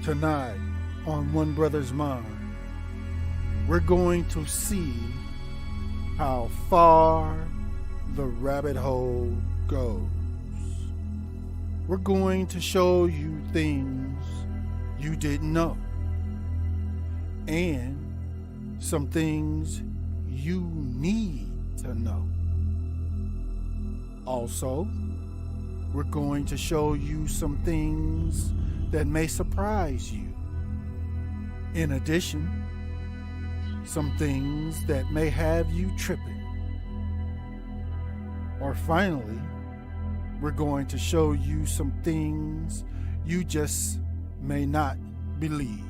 Tonight on One Brothas Mind, we're going to see how far the rabbit hole goes. We're going to show you things you didn't know and some things you need to know. Also, we're going to show you some things that may surprise you. In addition, some things that may have you tripping. Or finally, we're going to show you some things you just may not believe.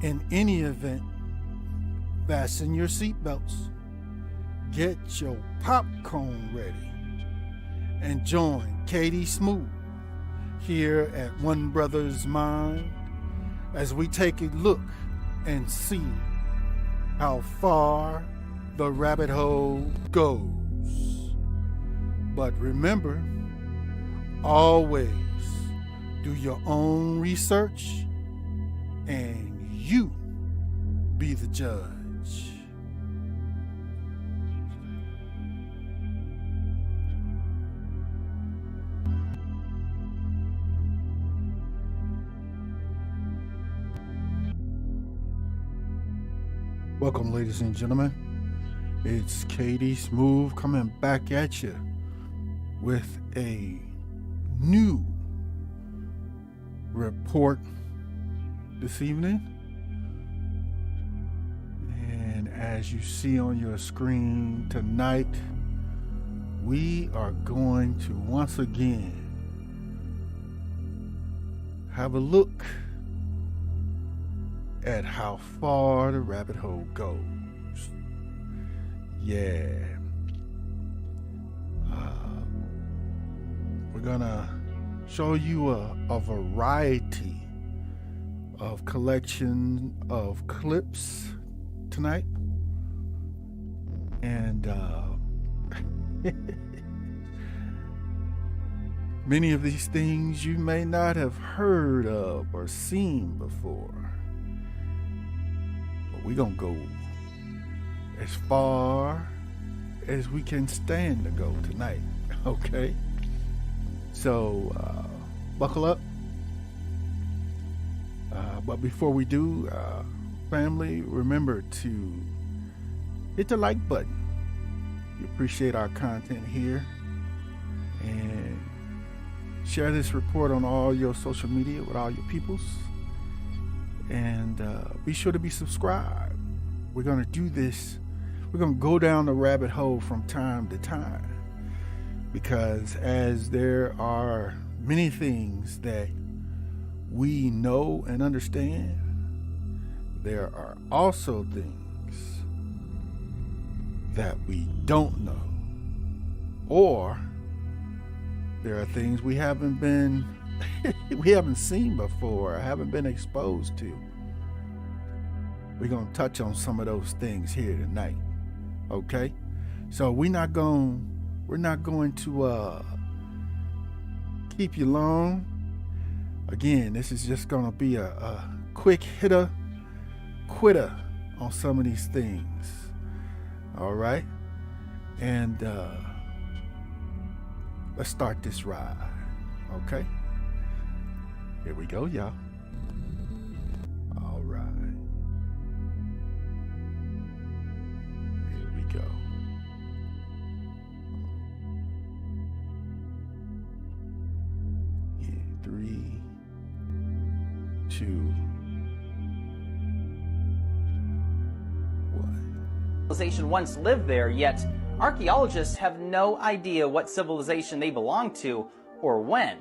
In any event, fasten your seatbelts, get your popcorn ready, and join Katie Smooth here at One Brothas Mind as we take a look and see how far the rabbit hole goes. But remember, always do your own research and you be the judge. Welcome, ladies and gentlemen. It's Katie Smooth coming back at you with a new report this evening. And as you see on your screen tonight, we are going to once again have a look at how far the rabbit hole goes. Yeah. We're gonna show you a variety of collection of clips tonight. And many of these things you may not have heard of or seen before. We're going to go as far as we can stand to go tonight, okay? So, buckle up. But before we do, family, remember to hit the like button. We appreciate our content here. And share this report on all your social media with all your peoples. And be sure to be subscribed. We're going to do this. We're going to go down the rabbit hole from time to time, because as there are many things that we know and understand, there are also things that we don't know, or there are things we haven't seen before, haven't been exposed to. We're going to touch on some of those things here tonight. Okay? So we're not going to keep you long. Again, this is just going to be a quick hitter, quitter on some of these things. All right? And let's start this ride. Okay? Here we go, y'all. All right. Here we go. Yeah, 3, 2, 1. Civilization once lived there, yet archaeologists have no idea what civilization they belong to or when.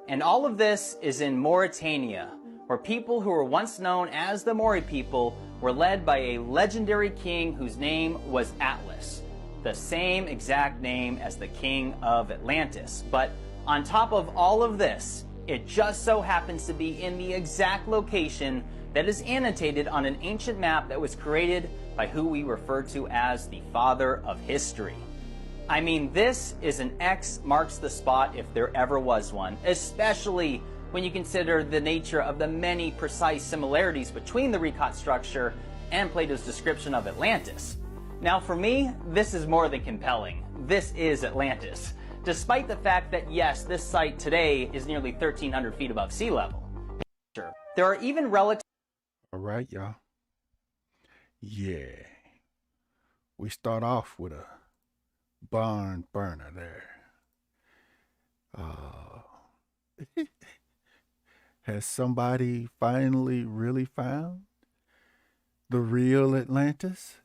And all of this is in Mauritania, where people who were once known as the Maori people were led by a legendary king whose name was Atlas, the same exact name as the king of Atlantis. But on top of all of this, it just so happens to be in the exact location that is annotated on an ancient map that was created by who we refer to as the father of history. I mean, this is an X marks the spot if there ever was one, especially when you consider the nature of the many precise similarities between the Recot structure and Plato's description of Atlantis. Now for me, this is more than compelling. This is Atlantis. Despite the fact that yes, this site today is nearly 1,300 feet above sea level. There are even relative... All right, y'all. Yeah. We start off with a barn burner there. Has somebody finally really found the real Atlantis?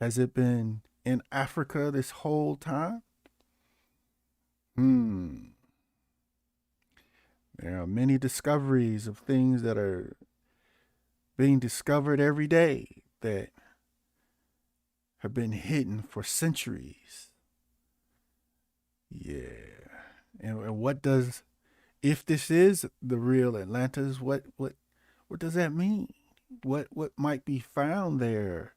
Has it been in Africa this whole time? There are many discoveries of things that are being discovered every day that have been hidden for centuries. Yeah. And what does, if this is the real Atlantis, what does that mean? What might be found there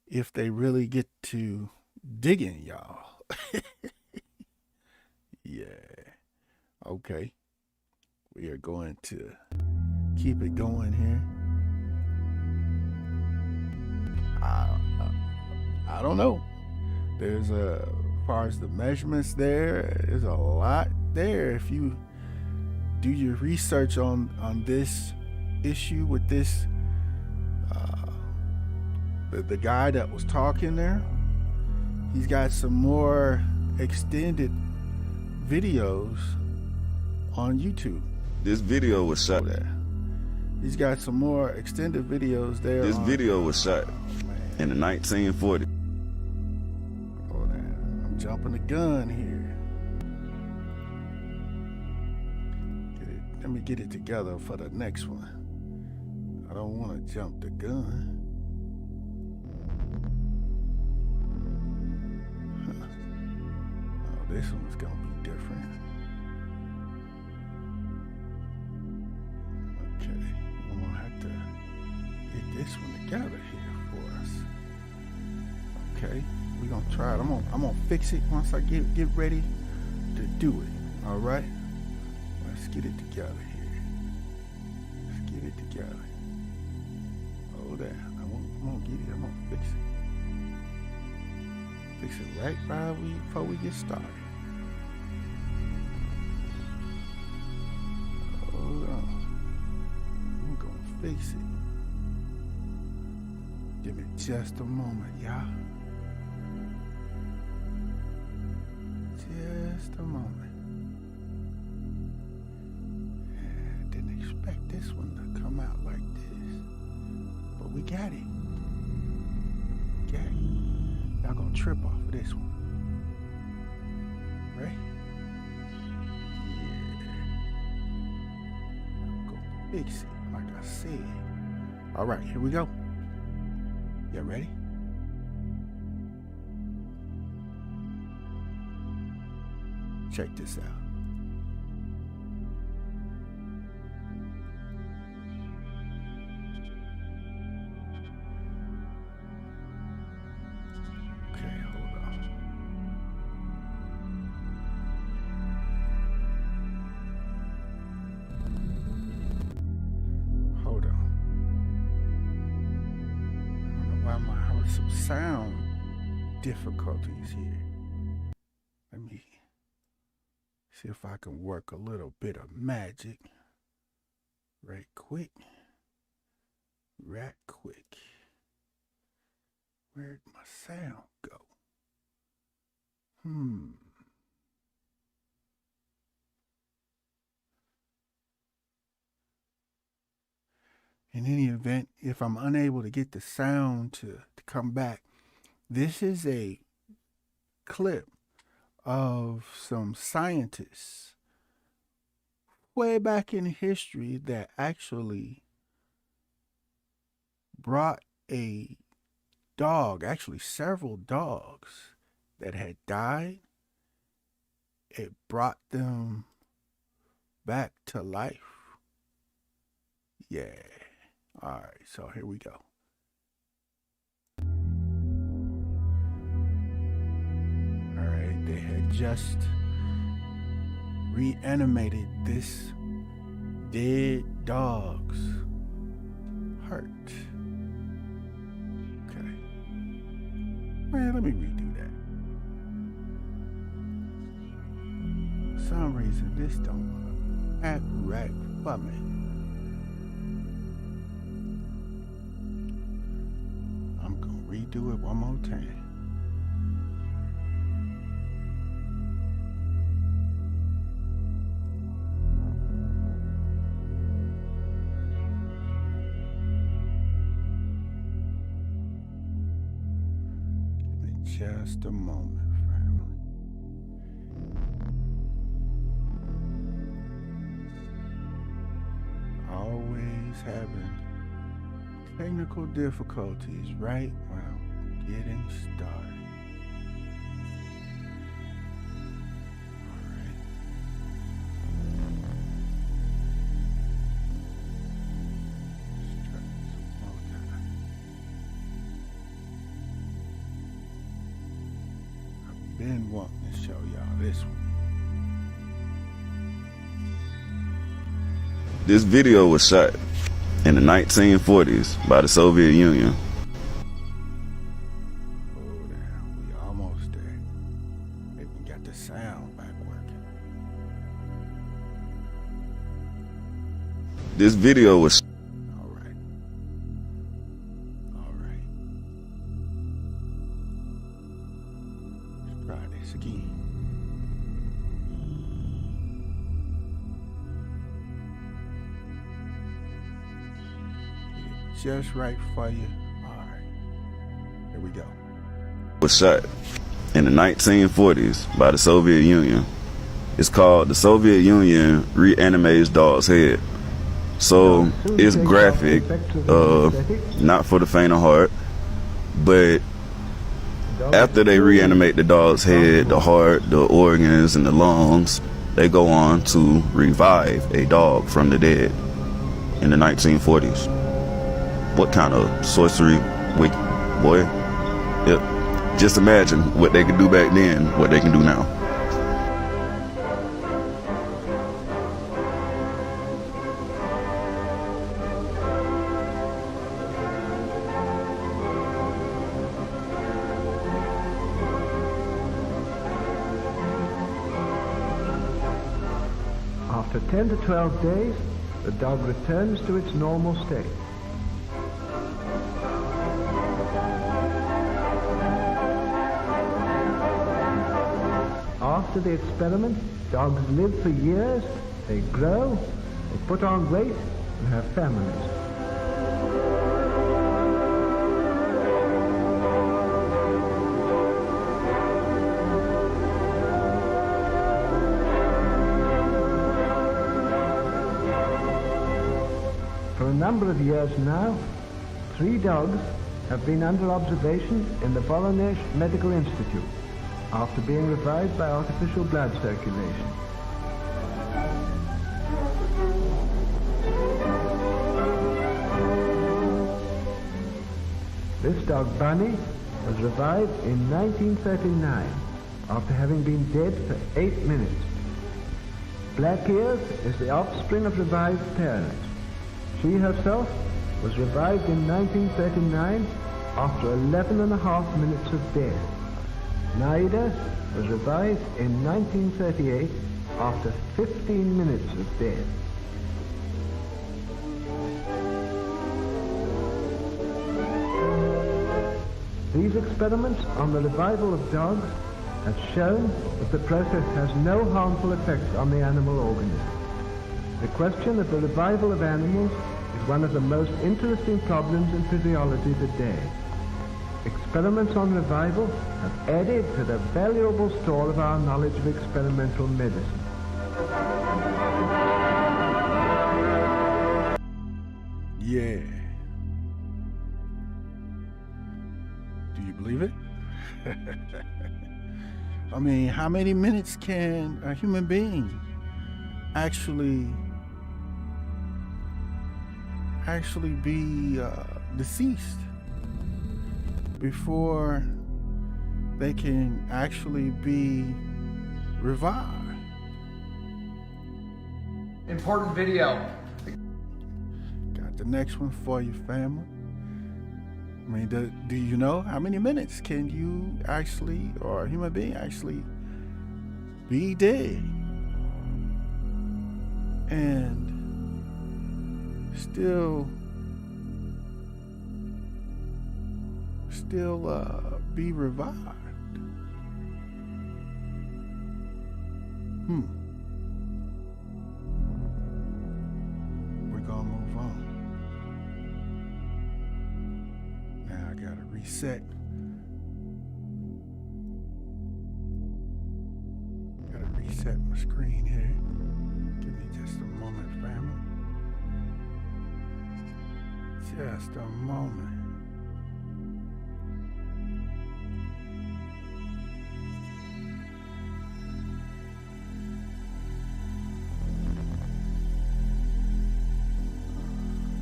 if they really get to digging, y'all? Yeah. Okay. We are going to keep it going here. I don't know. There's as far as the measurements there's a lot there. If you do your research on this issue with this, the guy that was talking there, he's got some more extended videos on YouTube. This video was shot. He's got some more extended videos there. This video was shot in the 1940s. Hold on. I'm jumping the gun here. Let me get it together for the next one. I don't want to jump the gun. Oh, this one's going to be different. Okay, I'm going to have to get this one together here for us. Okay, we're going to try it. I'm going to fix it once I get ready to do it. All right? Let's get it together here. Let's get it together. Hold that. I'm going to get it. I'm going to fix it. Fix it right before we get started. Hold on. I'm going to fix it. Give me just a moment, y'all. Just a moment. Didn't expect this one to come out like this. But we got it. Got it. Y'all gonna trip off of this one. Right? Yeah. I'm gonna fix it, like I said. Alright, here we go. Y'all ready? Check this out. Okay, hold on. Hold on. I don't know why I'm having some sound difficulties here. Let me see if I can work a little bit of magic right quick. Where'd my sound go? In any event, if I'm unable to get the sound to come back, this is a clip of some scientists way back in history that actually brought a dog, actually several dogs that had died. It brought them back to life. Yeah. All right, so here we go. All right, they had just reanimated this Dead dogs hurt. Okay. Man, let me redo that. For some reason, this don't act right for me. I'm gonna redo it one more time. Just a moment, family. Always having technical difficulties right when I'm getting started. All right. Let's try this one more time. Been wanting to show y'all this one. This video was shot in the 1940s by the Soviet Union. Oh, damn, we almost there. Maybe we got the sound back working. This video was All right. All right. Let's try this again. Get it just right for you. All right. Here we go. shot in the 1940s by the Soviet Union. It's called The Soviet Union Reanimates Dog's Head. So it's graphic, not for the faint of heart, but after they reanimate the dog's head, the heart, the organs, and the lungs, they go on to revive a dog from the dead in the 1940s. What kind of sorcery, boy? Yep. Just imagine what they could do back then, what they can do now. After 10 to 12 days, the dog returns to its normal state. After the experiment, dogs live for years, they grow, they put on weight, and have families. For a number of years now, 3 dogs have been under observation in the Voronezh Medical Institute after being revived by artificial blood circulation. This dog, Bunny, was revived in 1939 after having been dead for 8 minutes. Black Ears is the offspring of revived parents. She herself was revived in 1939 after 11.5 minutes of death. Naida was revived in 1938 after 15 minutes of death. These experiments on the revival of dogs have shown that the process has no harmful effects on the animal organism. The question of the revival of animals is one of the most interesting problems in physiology today. Experiments on revival have added to the valuable store of our knowledge of experimental medicine. Yeah. Do you believe it? I mean, how many minutes can a human being actually be deceased before they can actually be revived? Important video. the next one for you, family. I mean, do you know how many minutes can you actually, or a human being actually, be dead and still be revived? We're gonna move on. Now I gotta reset. Gotta reset my screen here. Give me just a moment, family. Just a moment.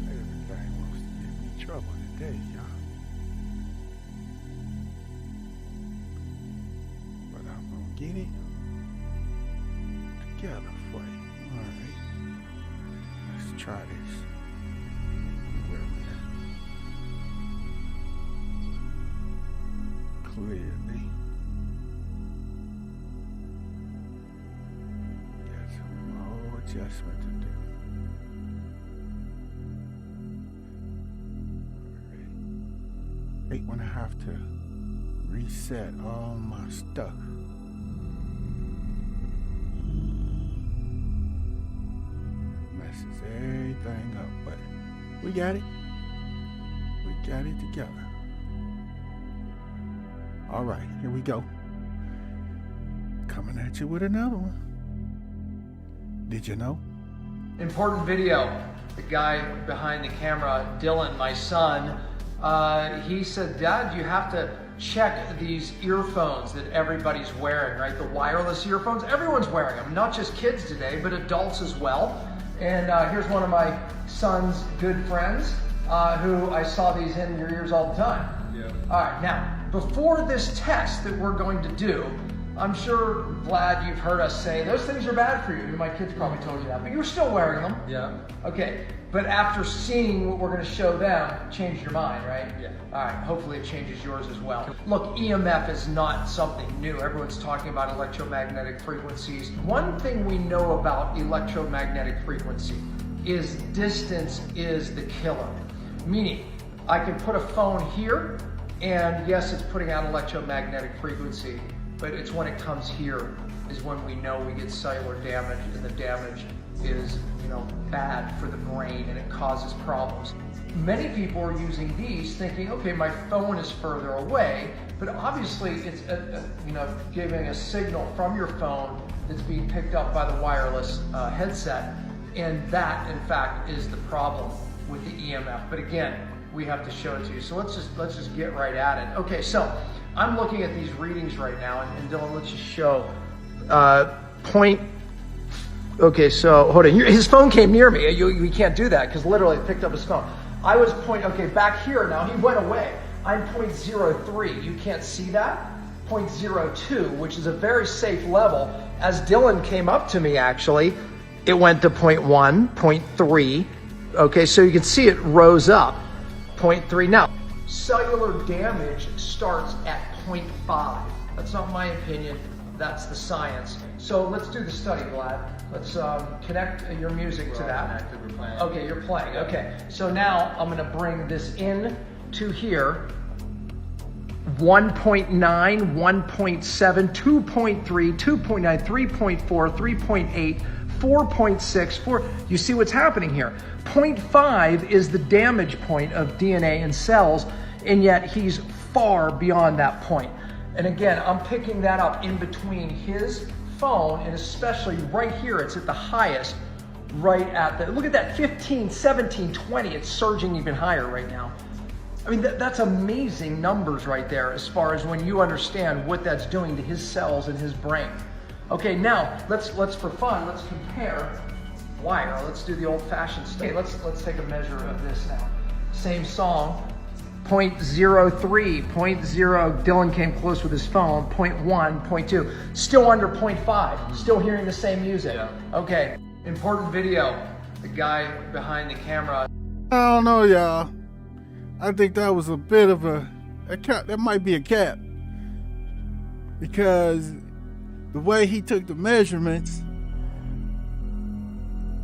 Everything wants to give me trouble today, y'all. But I'm gonna get it together for you. Alright. Let's try this. Where we at? Clearly. Got some more adjustment to do. Alright. Hate when I have to reset all my stuff. Messes everything up, but we got it. We got it together. All right, here we go. Coming at you with another one. Did you know? Important video. The guy behind the camera, Dylan, my son, he said, "Dad, you have to check these earphones that everybody's wearing, right? The wireless earphones, everyone's wearing them, not just kids today, but adults as well." And here's one of my son's good friends who I saw these in your ears all the time. Yeah. All right, now, before this test that we're going to do, I'm sure, Vlad, you've heard us say, those things are bad for you. My kids probably told you that, but you're still wearing them. Yeah. Okay, but after seeing what we're going to show them, changed your mind, right? Yeah. All right, hopefully it changes yours as well. Look, EMF is not something new. Everyone's talking about electromagnetic frequencies. One thing we know about electromagnetic frequency is distance is the killer. Meaning, I can put a phone here, and yes, it's putting out electromagnetic frequency, but it's when it comes here is when we know we get cellular damage, and the damage is, bad for the brain, and it causes problems. Many people are using these thinking, okay, my phone is further away, but obviously it's giving a signal from your phone that's being picked up by the wireless headset, and that in fact is the problem with the EMF. But again, we have to show it to you. So let's just get right at it. Okay, so I'm looking at these readings right now, and Dylan, let's just show point. Okay, so hold on. His phone came near me. We can't do that because literally I picked up his phone. I was back here now. He went away. I'm 0.03. You can't see that? 0.02, which is a very safe level. As Dylan came up to me, actually, it went to 0.1, 0.3. Okay, so you can see it rose up. 0.3. Now, cellular damage starts at 0.5. That's not my opinion. That's the science. So let's do the study, Vlad. Let's connect your music to that. We're playing. Okay, you're playing. Okay. So now I'm going to bring this in to here. 1.9, 1.7, 2.3, 2.9, 3.4, 3.8, 4.6, 4. You see what's happening here? 0.5 is the damage point of DNA in cells, and yet he's far beyond that point. And again, I'm picking that up in between his phone, and especially right here, it's at the highest, right at the, look at that, 15, 17, 20, it's surging even higher right now. I mean, that's amazing numbers right there as far as when you understand what that's doing to his cells and his brain. Okay, now, let's for fun, let's compare wire. Let's do the old-fashioned stuff. Okay, let's take a measure of this now. Same song, 0.03, 0.0, Dylan came close with his phone, 0.1, 0.2, still under 0.5, still hearing the same music. Yeah. Okay, important video. The guy behind the camera, I don't know, y'all. I think that was a bit of a cap. That might be a cap, because the way he took the measurements,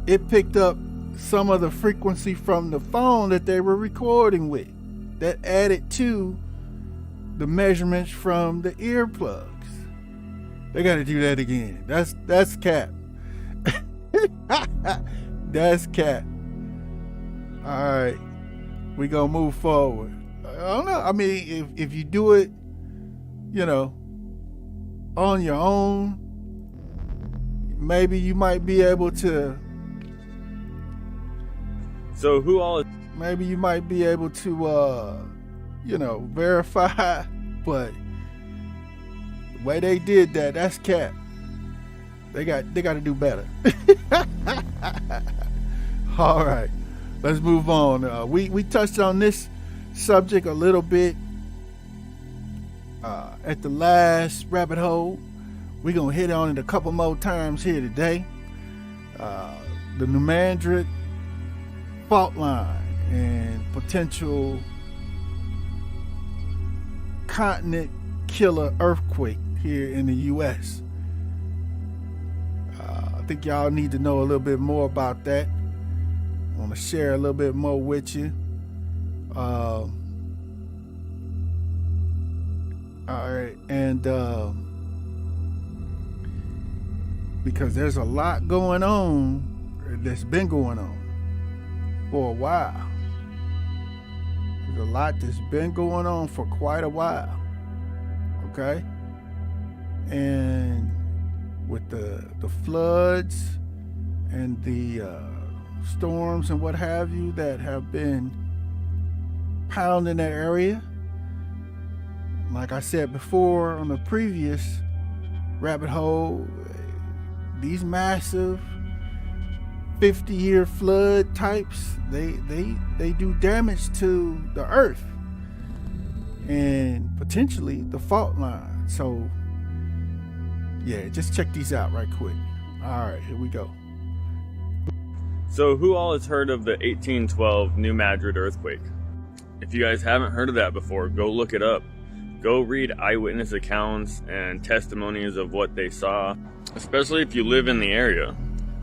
it picked up some of the frequency from the phone that they were recording with, that added to the measurements from the earplugs. They got to do that again. That's cap. That's cap. All right, we gonna move forward. I don't know. I mean, if you do it, you know, on your own, maybe you might be able to. So who all is... Maybe you might be able to, you know, verify. But the way they did that, that's cap. They got to do better. All right, let's move on. We touched on this subject a little bit at the last rabbit hole. We're gonna hit on it a couple more times here today. The New Madrid fault line and potential continent killer earthquake here in the U.S. I think y'all need to know a little bit more about that. I want to share a little bit more with you. All right, and because there's a lot going on that's been going on for a while. There's a lot that's been going on for quite a while. Okay, and with the floods and the storms and what have you that have been pounding that area. Like I said before on the previous rabbit hole, these massive 50-year flood types, they do damage to the earth and potentially the fault line. So yeah, just check these out right quick. All right, here we go. So who all has heard of the 1812 New Madrid earthquake? If you guys haven't heard of that before, go look it up. Go read eyewitness accounts and testimonies of what they saw, especially if you live in the area,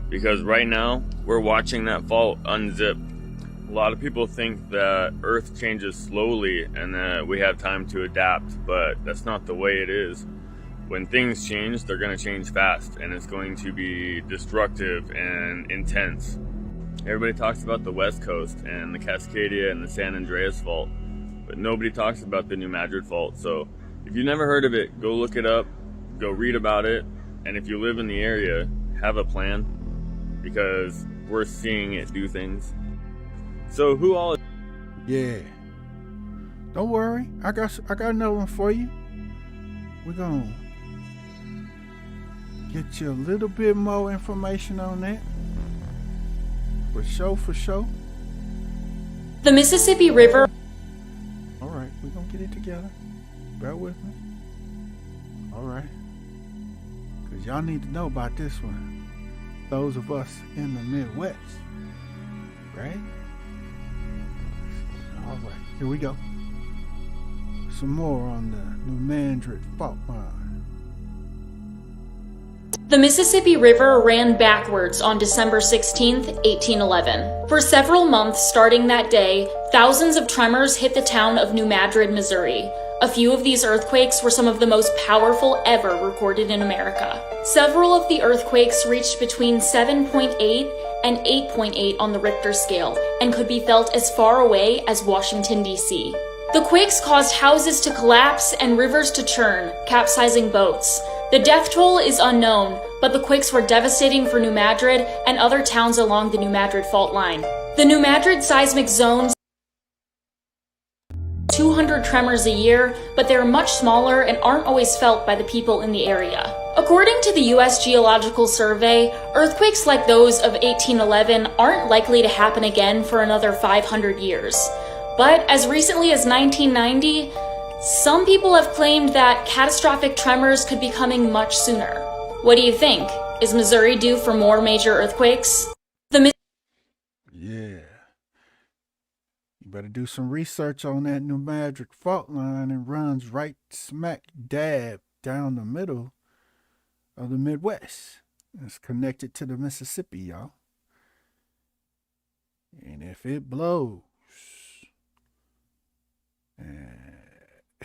because right now we're watching that fault unzip. A lot of people think that Earth changes slowly and that we have time to adapt, but that's not the way it is. When things change, they're going to change fast, and it's going to be destructive and intense. Everybody talks about the West Coast and the Cascadia and the San Andreas fault, but nobody talks about the New Madrid fault. So if you've never heard of it, go look it up, go read about it, and if you live in the area, have a plan, because we're seeing it do things. So who all... Yeah, don't worry, I got another one for you. We're gonna get you a little bit more information on that. For sure. The Mississippi River. All right, we're gonna get it together. Bear with me. All right, because y'all need to know about this one. Those of us in the Midwest, right? All right, here we go. Some more on the New Madrid fault line. The Mississippi River ran backwards on December 16, 1811. For several months starting that day, thousands of tremors hit the town of New Madrid, Missouri. A few of these earthquakes were some of the most powerful ever recorded in America. Several of the earthquakes reached between 7.8 and 8.8 on the Richter scale and could be felt as far away as Washington, D.C. The quakes caused houses to collapse and rivers to churn, capsizing boats. The death toll is unknown, but the quakes were devastating for New Madrid and other towns along the New Madrid fault line. The New Madrid seismic zones 200 tremors a year, but they're much smaller and aren't always felt by the people in the area. According to the U.S. Geological Survey, earthquakes like those of 1811 aren't likely to happen again for another 500 years. But as recently as 1990, some people have claimed that catastrophic tremors could be coming much sooner. What do you think? Is Missouri due for more major earthquakes? Yeah. better do some research on that New Madrid fault line and runs right smack dab down the middle of the Midwest. It's connected to the Mississippi, y'all. And if it blows,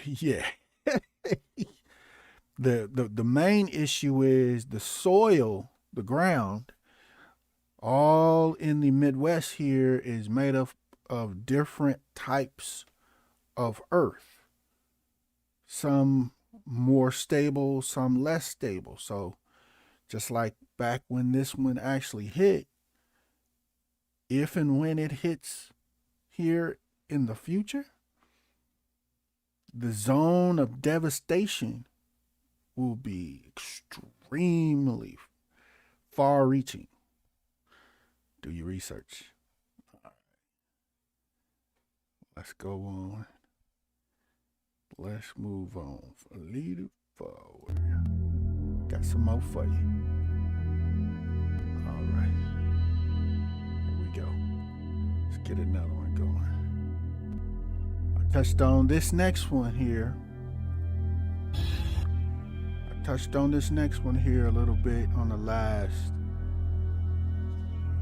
yeah. the main issue is the soil, the ground, all in the Midwest here is made up of different types of earth. Some more stable, some less stable. So just like back when this one actually hit, if and when it hits here in the future, the zone of devastation will be extremely far-reaching. Do your research. All right. Let's go on. Let's move on a little forward. Got some more for you. All right. Here we go. Let's get another one going. I touched on this next one here. A little bit on the last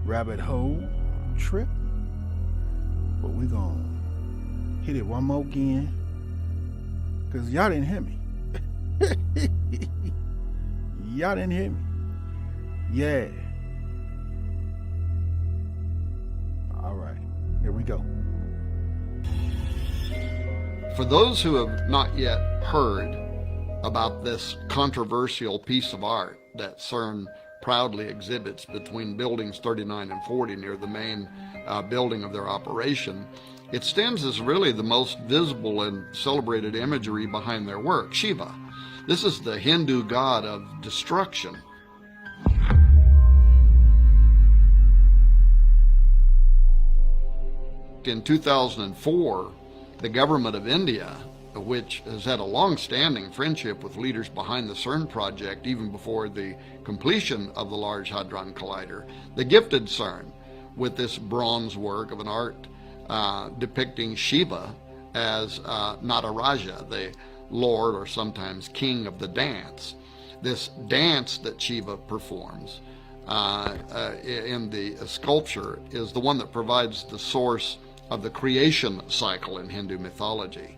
rabbit hole trip. But we're going to hit it one more again. Because y'all didn't hear me. Y'all didn't hear me. Yeah. All right. Here we go. For those who have not yet heard about this controversial piece of art that CERN proudly exhibits between buildings 39 and 40 near the main building of their operation, it stands as really the most visible and celebrated imagery behind their work, Shiva. This is the Hindu god of destruction. In 2004, the government of India, which has had a long-standing friendship with leaders behind the CERN project even before the completion of the Large Hadron Collider, they gifted CERN with this bronze work of an art depicting Shiva as Nataraja, the lord or sometimes king of the dance. This dance that Shiva performs in the sculpture is the one that provides the source of the creation cycle in Hindu mythology,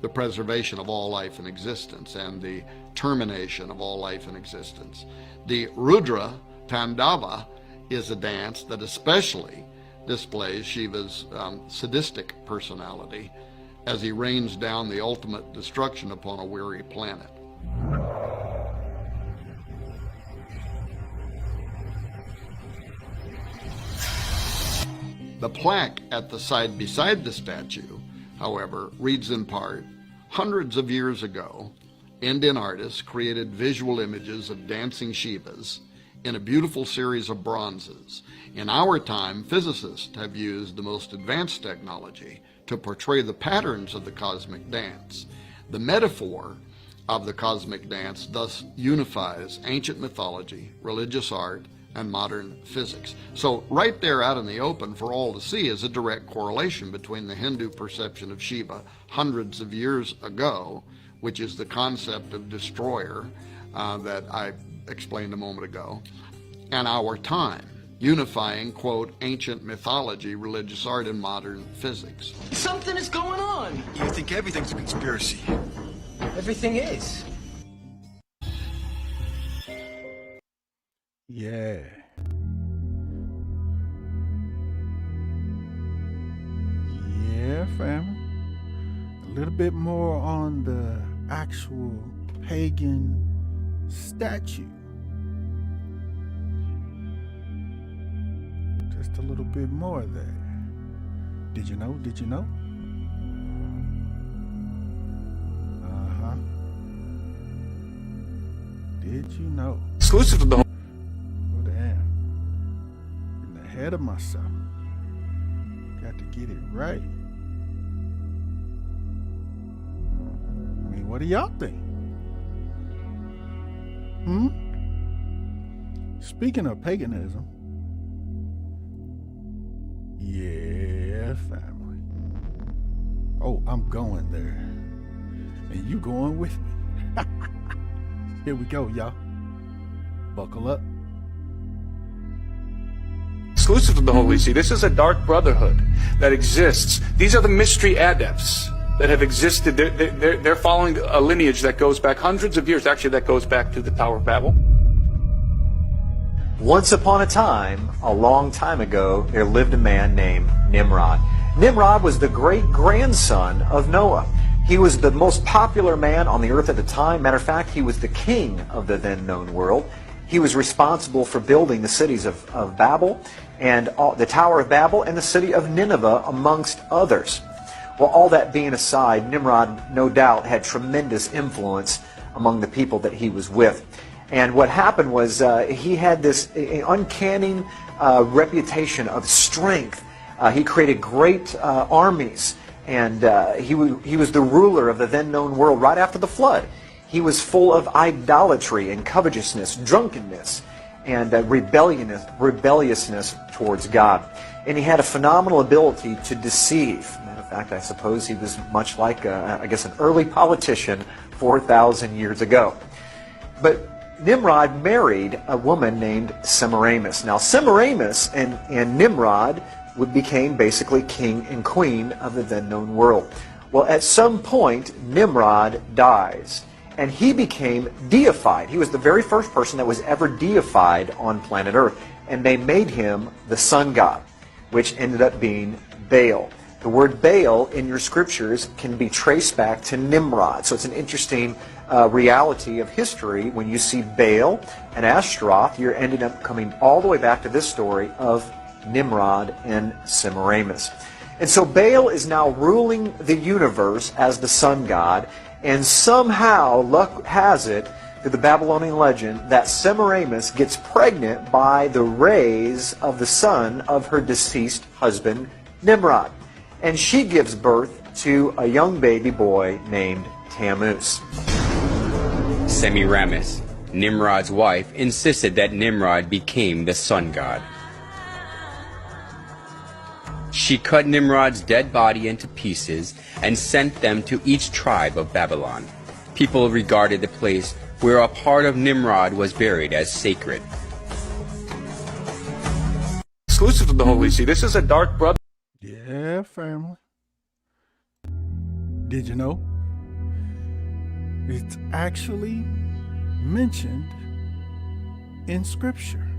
the preservation of all life in existence and the termination of all life in existence. The Rudra Tandava is a dance that especially displays Shiva's sadistic personality as he rains down the ultimate destruction upon a weary planet. The plaque at the side beside the statue, however, reads in part, "Hundreds of years ago, Indian artists created visual images of dancing Shivas in a beautiful series of bronzes. In our time, physicists have used the most advanced technology to portray the patterns of the cosmic dance. The metaphor of the cosmic dance thus unifies ancient mythology, religious art, and modern physics." So right there out in the open for all to see is a direct correlation between the Hindu perception of Shiva hundreds of years ago, which is the concept of destroyer that I explained a moment ago, and our time, unifying, quote, ancient mythology, religious art, and modern physics. Something is going on. You think everything's a conspiracy? Everything is. Yeah. Yeah, family. A little bit more on the actual pagan statue. Just a little bit more there. Did you know? Did you know? Uh-huh. Did you know? Exclusive to the Oh, damn. Getting ahead of myself. Got to get it right. I mean, what do y'all think? Speaking of paganism, yeah, family. Oh, I'm going there. And you going with me. Here we go, y'all. Buckle up. Exclusive to the Holy See. This is a dark brotherhood that exists. These are the mystery adepts that have existed. They're following a lineage that goes back hundreds of years. Actually, that goes back to the Tower of Babel. Once upon a time, a long time ago, there lived a man named Nimrod. Nimrod was the great-grandson of Noah. He was the most popular man on the earth at the time. Matter of fact, he was the king of the then-known world. He was responsible for building the cities of Babel, and the Tower of Babel, and the city of Nineveh, amongst others. Well, all that being aside, Nimrod, no doubt, had tremendous influence among the people that he was with. And what happened was he had this uncanny reputation of strength. He created great armies, and he was the ruler of the then-known world right after the flood. He was full of idolatry and covetousness, drunkenness, and rebelliousness towards God. And he had a phenomenal ability to deceive. Matter of fact, I suppose he was much like, I guess, an early politician 4,000 years ago. But Nimrod married a woman named Semiramis. Now, Semiramis and Nimrod became basically king and queen of the then-known world. Well, at some point, Nimrod dies, and he became deified. He was the very first person that was ever deified on planet Earth, and they made him the sun god, which ended up being Baal. The word Baal in your scriptures can be traced back to Nimrod, so it's an interesting reality of history. When you see Baal and Ashtaroth, you're ended up coming all the way back to this story of Nimrod and Semiramis. And so Baal is now ruling the universe as the sun god, and somehow luck has it, through the Babylonian legend, that Semiramis gets pregnant by the rays of the sun of her deceased husband, Nimrod. And she gives birth to a young baby boy named Tammuz. Semiramis, Nimrod's wife, insisted that Nimrod became the sun god. She cut Nimrod's dead body into pieces and sent them to each tribe of Babylon. People regarded the place where a part of Nimrod was buried as sacred. Exclusive to the Holy See. This is a dark brother. Yeah, family. Did you know? It's actually mentioned in Scripture.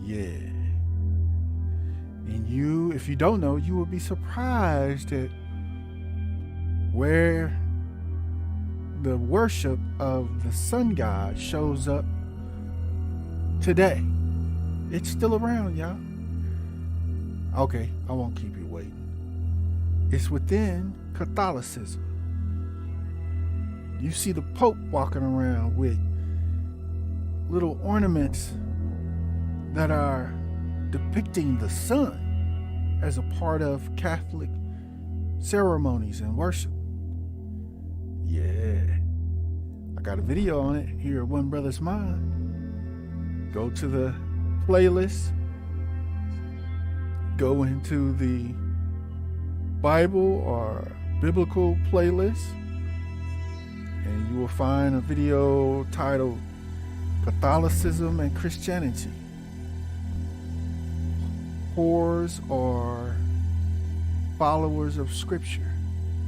Yeah. And you, if you don't know, you will be surprised at where the worship of the sun god shows up today. It's still around, y'all. Okay, I won't keep you waiting. It's within Catholicism. You see the Pope walking around with little ornaments that are depicting the sun as a part of Catholic ceremonies and worship. Yeah. I got a video on it here at One Brothas Mind. Go to the playlist. Go into the Bible or biblical playlist, and you will find a video titled Catholicism and Christianity. Whores or followers of Scripture.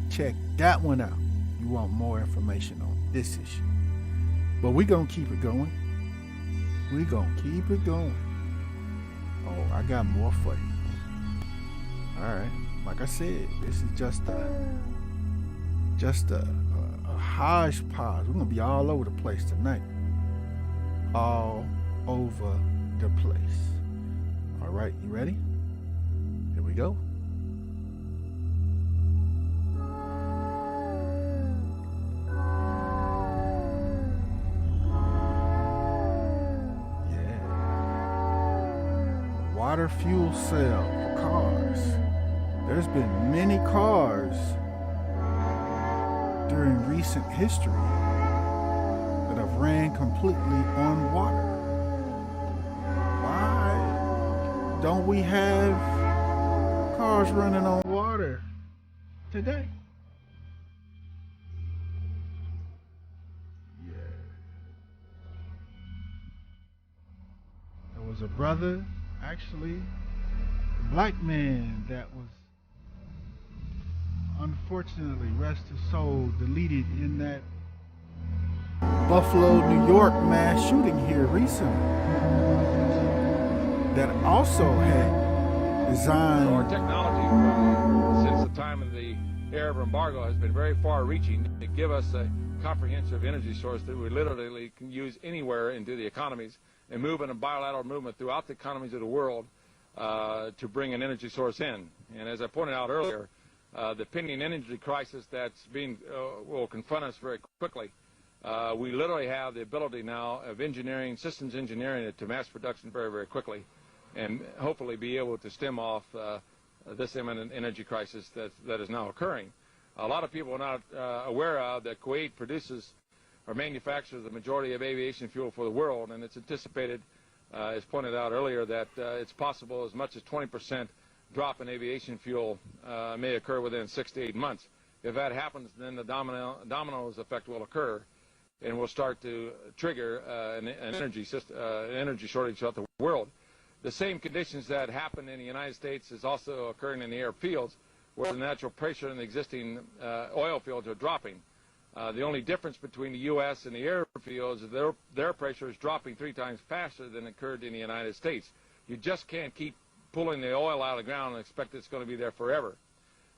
Check that one out. You want more information on this issue. But we're going to keep it going. We're going to keep it going. Oh, I got more for you. All right. Like I said, this is just a hodgepodge. We're going to be all over the place tonight. All over the place. All right, you ready? Here we go. Yeah. Water fuel cell for cars. There's been many cars during recent history that have ran completely on water. Why don't we have cars running on water today. Yeah. There was a brother, actually, a black man that was unfortunately, rest his soul, deleted in that Buffalo, New York mass shooting here recently. That also had designed. So our technology, since the time of the Arab embargo, has been very far-reaching to give us a comprehensive energy source that we literally can use anywhere into the economies and move in a bilateral movement throughout the economies of the world to bring an energy source in. And as I pointed out earlier, the pending energy crisis that's will confront us very quickly. We literally have the ability now of engineering, systems engineering it to mass production very, very quickly, and hopefully be able to stem off this imminent energy crisis that is now occurring. A lot of people are not aware of that Kuwait produces or manufactures the majority of aviation fuel for the world, and it's anticipated, as pointed out earlier, that it's possible as much as 20% drop in aviation fuel may occur within 6 to 8 months. If that happens, then the dominoes effect will occur, and will start to trigger an energy shortage throughout the world. The same conditions that happen in the United States is also occurring in the air fields, where the natural pressure in the existing oil fields are dropping. The only difference between the U.S. and the air fields is their pressure is dropping 3 times faster than occurred in the United States. You just can't keep pulling the oil out of the ground and expect it's going to be there forever.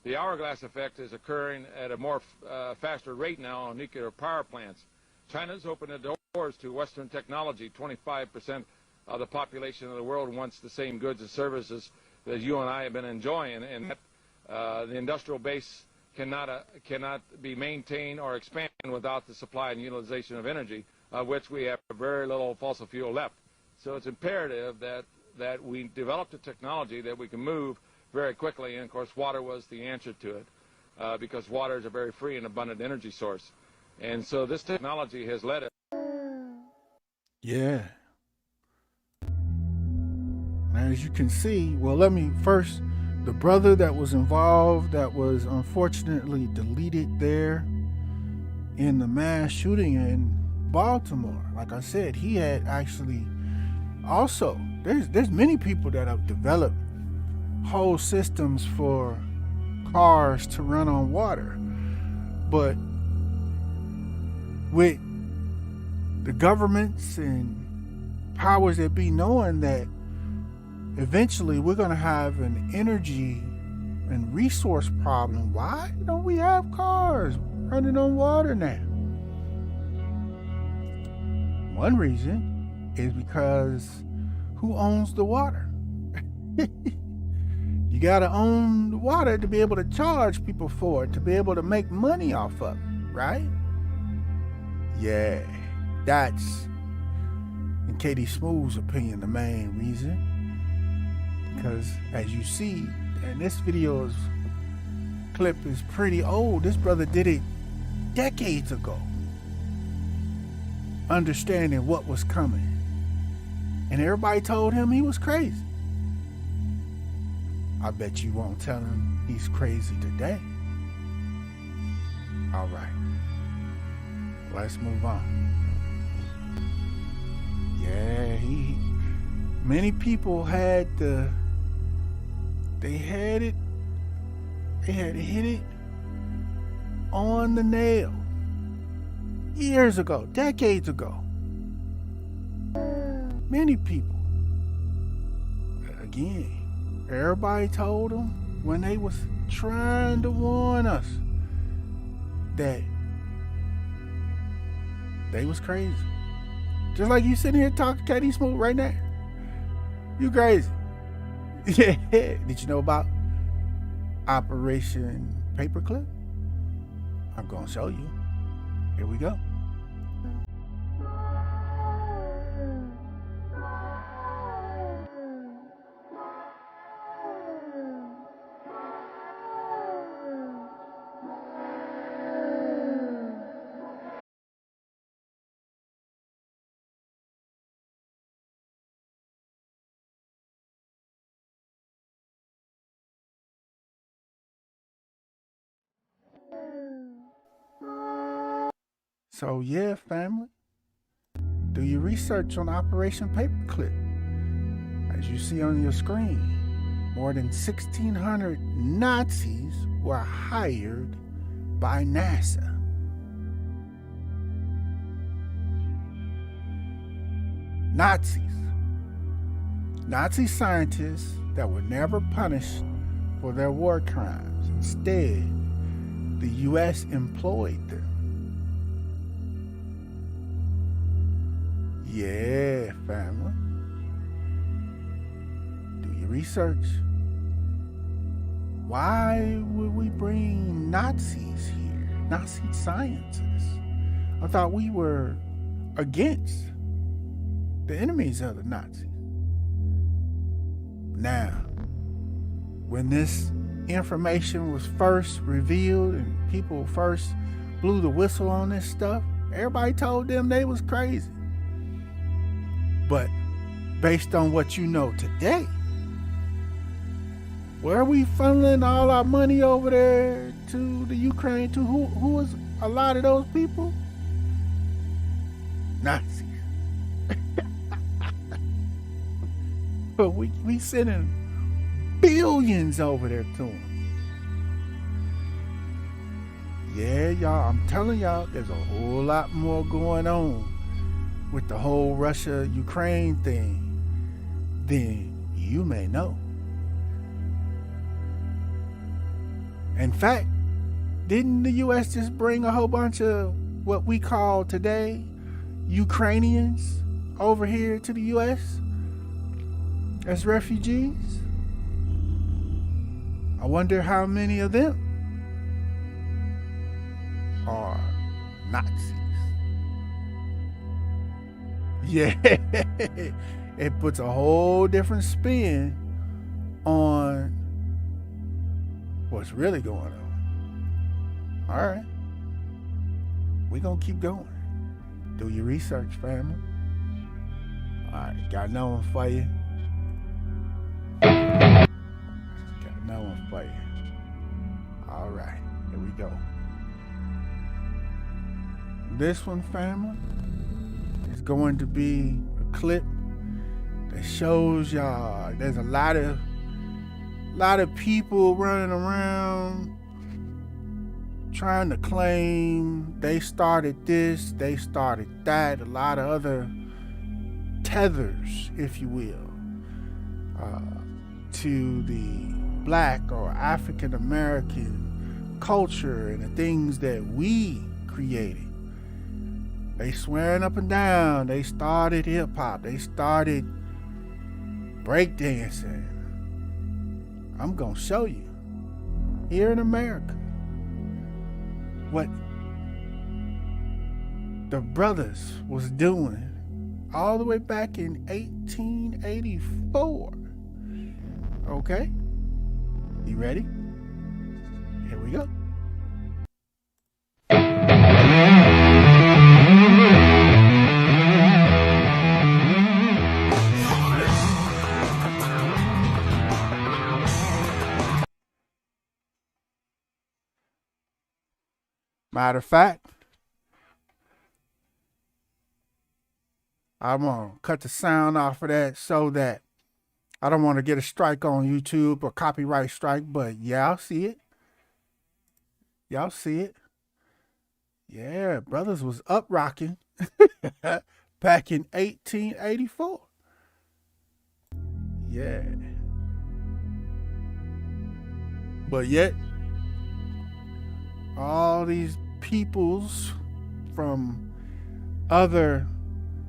The hourglass effect is occurring at a more faster rate now on nuclear power plants. China's opened the doors to Western technology. 25% of the population of the world wants the same goods and services that you and I have been enjoying, and that, the industrial base cannot be maintained or expanded without the supply and utilization of energy, of which we have very little fossil fuel left. So it's imperative that we developed a technology that we can move very quickly, and of course water was the answer to it, because water is a very free and abundant energy source. And so this technology has led us. Yeah. As you can see, well, let me first, the brother that was involved, that was unfortunately deleted there in the mass shooting in Baltimore, like I said, he had actually also, there's many people that have developed whole systems for cars to run on water, but with the governments and powers that be knowing that eventually we're going to have an energy and resource problem, why don't we have cars running on water now? One reason is because who owns the water? You got to own the water to be able to charge people for it, to be able to make money off of it, right? Yeah, that's, in Katie Smooth's opinion, the main reason. Because as you see, and this video's clip is pretty old. This brother did it decades ago, understanding what was coming. And everybody told him he was crazy. I bet you won't tell him he's crazy today. All right. Let's move on. Yeah, many people had they had hit it on the nail years ago, decades ago. Many people. Again, everybody told them when they was trying to warn us that they was crazy. Just like you sitting here talking to Katie Smooth right now. You crazy. Yeah. Did you know about Operation Paperclip? I'm going to show you. Here we go. So yeah, family, do your research on Operation Paperclip. As you see on your screen, more than 1,600 Nazis were hired by NASA. Nazi scientists that were never punished for their war crimes. Instead, the U.S. employed them. Yeah, family. Do your research. Why would we bring Nazis here? Nazi scientists? I thought we were against the enemies of the Nazis. Now, when this information was first revealed and people first blew the whistle on this stuff, everybody told them they was crazy. But based on what you know today, where are we funneling all our money over there to the Ukraine? To who was a lot of those people? Nazis. But we sending billions over there to them. Yeah, y'all, I'm telling y'all, there's a whole lot more going on with the whole Russia-Ukraine thing than you may know. In fact, didn't the U.S. just bring a whole bunch of what we call today Ukrainians over here to the U.S. as refugees? I wonder how many of them are Nazis. Yeah, it puts a whole different spin on what's really going on. All right, we're going to keep going. Do your research, family. All right, got another one for you. Got another one for you. All right, here we go. This one, family, is going to be a clip that shows y'all there's a lot of people running around trying to claim they started this, they started that, a lot of other tethers, if you will, to the Black or African American culture and the things that we created. They swearing up and down they started hip-hop, they started breakdancing. I'm gonna show you here in America what the brothers was doing all the way back in 1884. Okay, you ready? Here we go. Matter of fact, I'm going to cut the sound off of that so that I don't want to get a strike on YouTube or copyright strike, but y'all see it. Y'all see it. Yeah, brothers was up rocking back in 1884. Yeah. But yet, all these peoples from other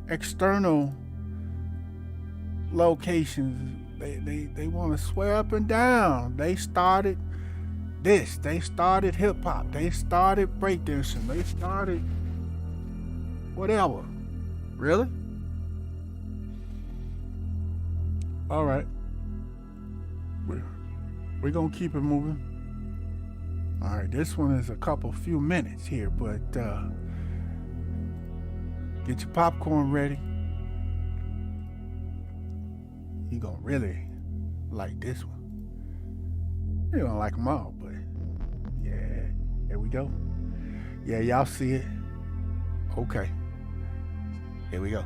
external locations, they want to swear up and down they started this, they started hip-hop, they started breakdancing, they started whatever. Really? All right, we're gonna keep it moving. All right, this one is a few minutes here, but get your popcorn ready. You're gonna really like this one. You're gonna like them all, but yeah, here we go. Yeah, y'all see it. Okay. Here we go.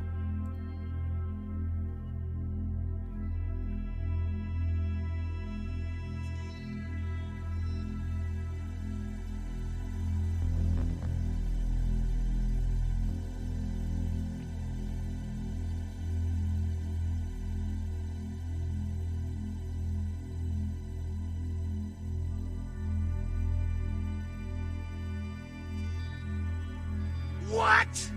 What?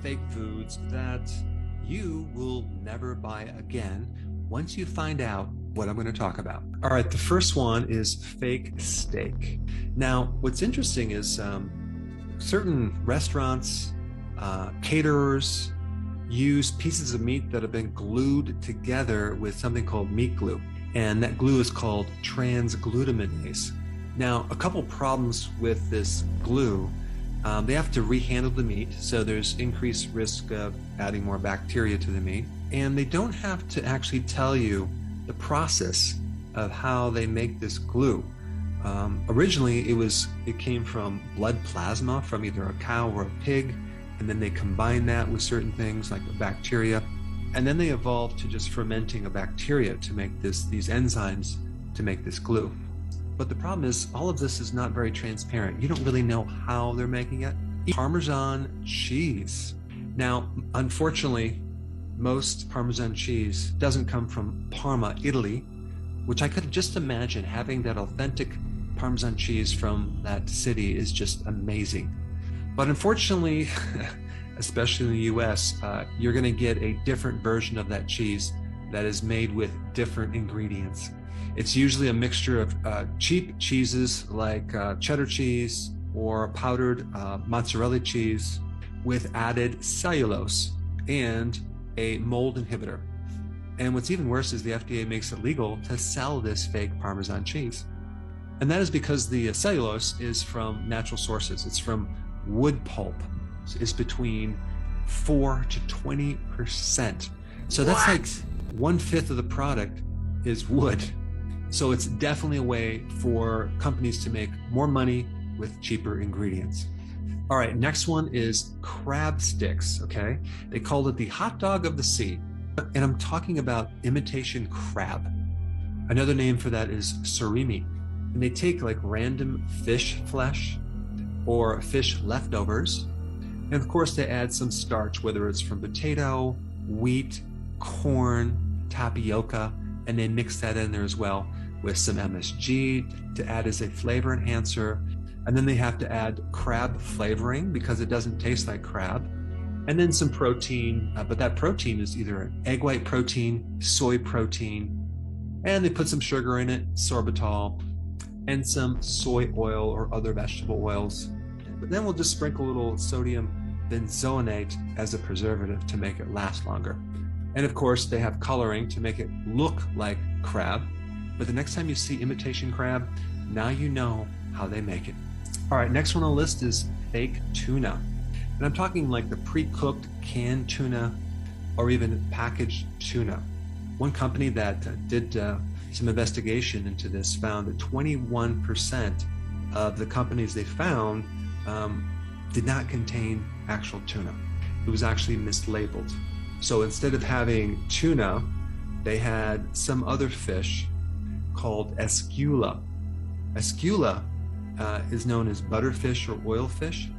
Fake foods that you will never buy again once you find out what I'm going to talk about. All right, the first one is fake steak. Now, what's interesting is certain restaurants, caterers use pieces of meat that have been glued together with something called meat glue, and that glue is called transglutaminase. Now, a couple problems with this glue. They have to rehandle the meat, so there's increased risk of adding more bacteria to the meat. And they don't have to actually tell you the process of how they make this glue. Originally, it came from blood plasma from either a cow or a pig, and then they combined that with certain things like bacteria, and then they evolved to just fermenting a bacteria to make these enzymes to make this glue. But the problem is, all of this is not very transparent. You don't really know how they're making it. Parmesan cheese. Now, unfortunately, most Parmesan cheese doesn't come from Parma, Italy, which I could just imagine having that authentic Parmesan cheese from that city is just amazing. But unfortunately, especially in the US, you're going to get a different version of that cheese that is made with different ingredients. It's usually a mixture of cheap cheeses like cheddar cheese or powdered mozzarella cheese with added cellulose and a mold inhibitor. And what's even worse is the FDA makes it legal to sell this fake Parmesan cheese. And that is because the cellulose is from natural sources. It's from wood pulp. It's between 4 to 20%. So that's like 1/5 of the product is wood. So it's definitely a way for companies to make more money with cheaper ingredients. All right, next one is crab sticks, okay? They call it the hot dog of the sea. And I'm talking about imitation crab. Another name for that is surimi. And they take like random fish flesh or fish leftovers. And of course they add some starch, whether it's from potato, wheat, corn, tapioca, and they mix that in there as well with some MSG to add as a flavor enhancer. And then they have to add crab flavoring because it doesn't taste like crab. And then some protein, but that protein is either an egg white protein, soy protein, and they put some sugar in it, sorbitol, and some soy oil or other vegetable oils. but then we'll just sprinkle a little sodium benzoate as a preservative to make it last longer. And of course, they have coloring to make it look like crab. But the next time you see imitation crab, now you know how they make it. All right, next one on the list is fake tuna. And I'm talking like the pre-cooked canned tuna or even packaged tuna. One company that did some investigation into this found that 21% of the companies they found did not contain actual tuna. It was actually mislabeled. So instead of having tuna, they had some other fish called escula. Escula is known as butterfish or oilfish,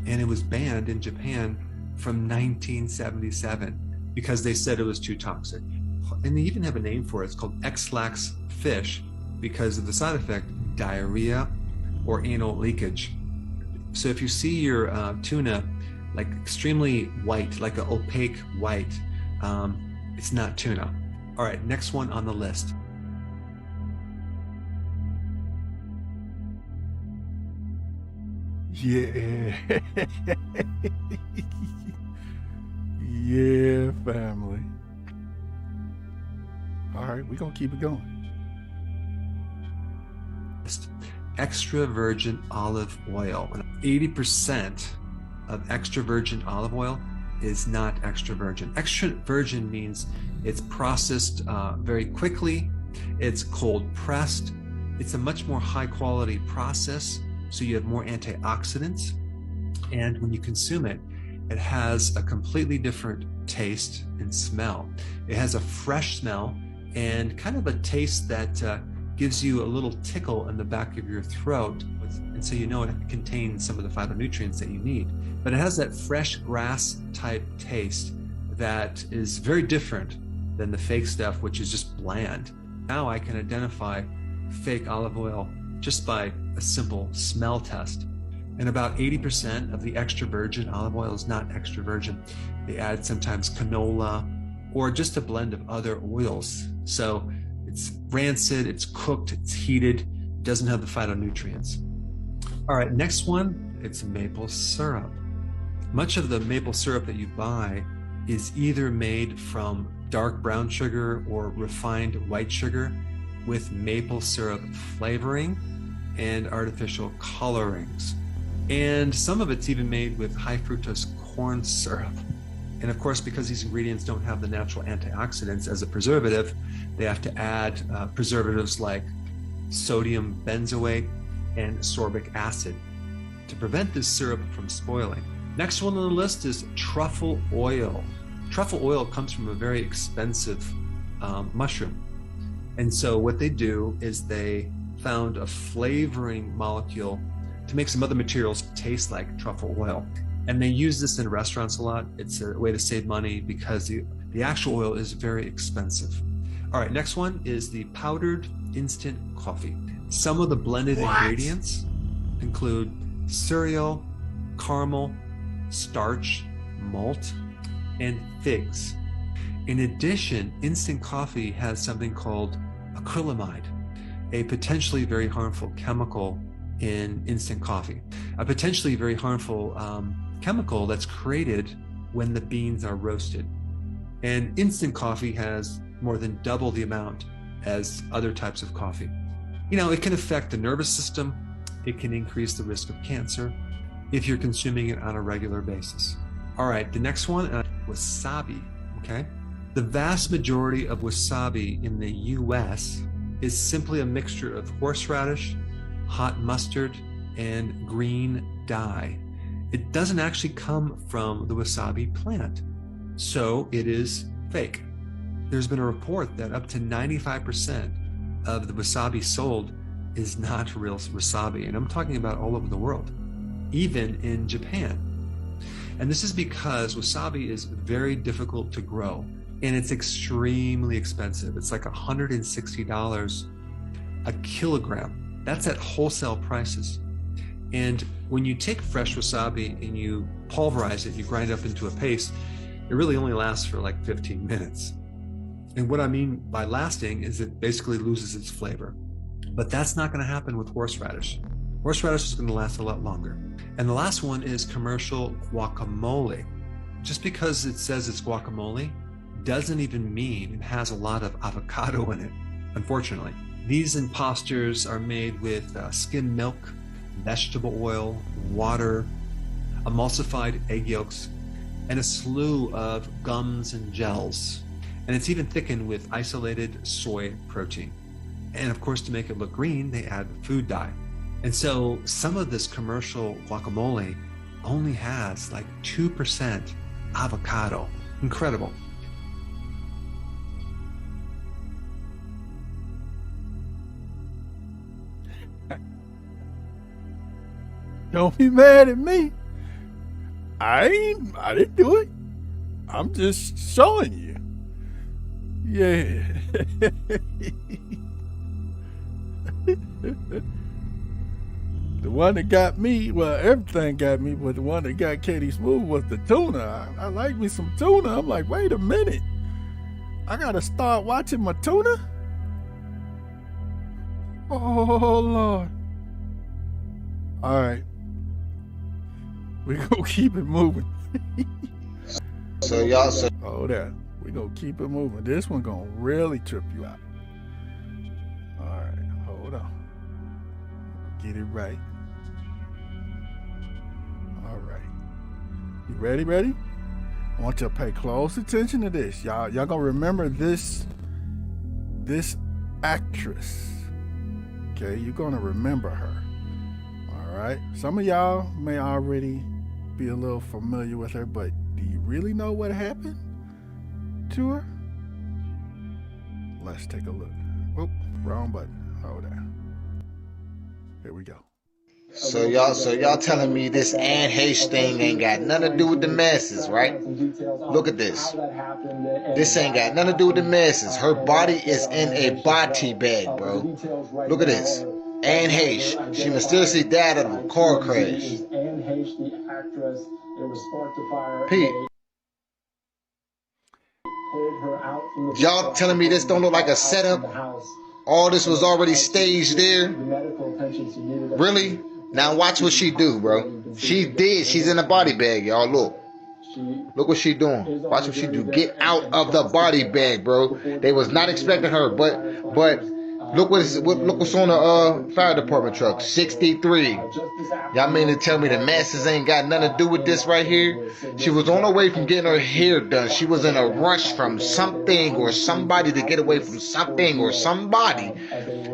and it was banned in Japan from 1977 because they said it was too toxic. And they even have a name for it. It's called X-lax fish because of the side effect, diarrhea or anal leakage. So if you see your tuna like extremely white, like an opaque white, it's not tuna. All right, next one on the list. Yeah. Yeah, family. All right, we're going to keep it going. Extra virgin olive oil. 80% of extra virgin olive oil is not extra virgin. Extra virgin means it's processed very quickly, it's cold pressed, it's a much more high quality process, so you have more antioxidants, and when you consume it, it has a completely different taste and smell. It has a fresh smell and kind of a taste that gives you a little tickle in the back of your throat, and so you know it contains some of the phytonutrients that you need. But it has that fresh grass type taste that is very different than the fake stuff, which is just bland. Now I can identify fake olive oil just by a simple smell test. And about 80% of the extra virgin olive oil is not extra virgin. They add sometimes canola or just a blend of other oils. So it's rancid, it's cooked, it's heated, doesn't have the phytonutrients. All right, next one, it's maple syrup. Much of the maple syrup that you buy is either made from dark brown sugar or refined white sugar with maple syrup flavoring and artificial colorings. And some of it's even made with high fructose corn syrup. And of course, because these ingredients don't have the natural antioxidants as a preservative, they have to add preservatives like sodium benzoate and sorbic acid to prevent this syrup from spoiling. Next one on the list is truffle oil. Truffle oil comes from a very expensive mushroom. And so what they do is they found a flavoring molecule to make some other materials taste like truffle oil. And they use this in restaurants a lot. It's a way to save money because the actual oil is very expensive. All right, next one is the powdered instant coffee. Some of the blended ingredients include cereal, caramel, starch, malt, and figs. In addition, instant coffee has something called acrylamide, a potentially very harmful chemical in instant coffee, a potentially very harmful chemical that's created when the beans are roasted. And instant coffee has more than double the amount as other types of coffee. You know, it can affect the nervous system. It can increase the risk of cancer if you're consuming it on a regular basis. All right, the next one, wasabi, okay? The vast majority of wasabi in the US is simply a mixture of horseradish, hot mustard, and green dye. It doesn't actually come from the wasabi plant, so it is fake. There's been a report that up to 95% of the wasabi sold is not real wasabi, and I'm talking about all over the world, even in Japan. And this is because wasabi is very difficult to grow, and it's extremely expensive. It's like $160 a kilogram. That's at wholesale prices. And when you take fresh wasabi and you pulverize it, you grind it up into a paste, it really only lasts for like 15 minutes. And what I mean by lasting is it basically loses its flavor. But that's not going to happen with horseradish. Horseradish is going to last a lot longer. And the last one is commercial guacamole. Just because it says it's guacamole doesn't even mean it has a lot of avocado in it, unfortunately. These imposters are made with skim milk, vegetable oil, water, emulsified egg yolks, and a slew of gums and gels. And it's even thickened with isolated soy protein. And of course, to make it look green, they add food dye. And so some of this commercial guacamole only has like 2% avocado. Incredible. Don't be mad at me. I didn't do it. I'm just showing you. Yeah. The one that got me, well, everything got me, but the one that got Katie Smooth was the tuna. I like me some tuna. I'm like, wait a minute. I gotta start watching my tuna? Oh, Lord. All right. We're gonna keep it moving. Hold on. We're gonna keep it moving. This one gonna really trip you out. All right, hold on. Get it right. All right. You ready? I want you to pay close attention to this. Y'all gonna remember this actress. Okay, you're gonna remember her. All right. Some of y'all may already be a little familiar with her, but do you really know what happened to her? Let's take a look. Oh, wrong button. Hold on. Here we go. So y'all telling me this Anne Heche thing ain't got nothing to do with the masses, right? Look at this. This ain't got nothing to do with the masses. Her body is in a body bag, bro. Look at this. Anne Heche. She mysteriously died of a car crash. Anne Heche, the actress, it was sparked a fire. Pete. Pulled her out from the Y'all telling me this don't look like a setup? All this was already staged there? Really? Now watch what she do, bro. She did. She's in a body bag, y'all. Look what she doing. Watch what she do. Get out of the body bag, bro. They was not expecting her, but look what's on the fire department truck. 63. Y'all mean to tell me the masses ain't got nothing to do with this right here? She was on her way from getting her hair done. She was in a rush from something or somebody to get away from something or somebody,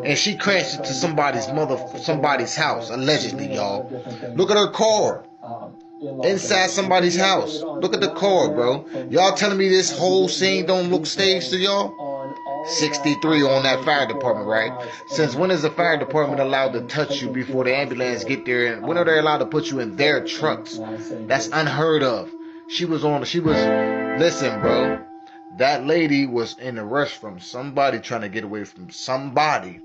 and she crashed into somebody's house, allegedly, y'all. Look at her car. Inside somebody's house. Look at the car, bro. Y'all telling me this whole scene don't look staged to y'all? 63 on that fire department, right? Since when is the fire department allowed to touch you before the ambulance get there? And when are they allowed to put you in their trucks? That's unheard of. Listen, bro. That lady was in a rush from somebody trying to get away from somebody.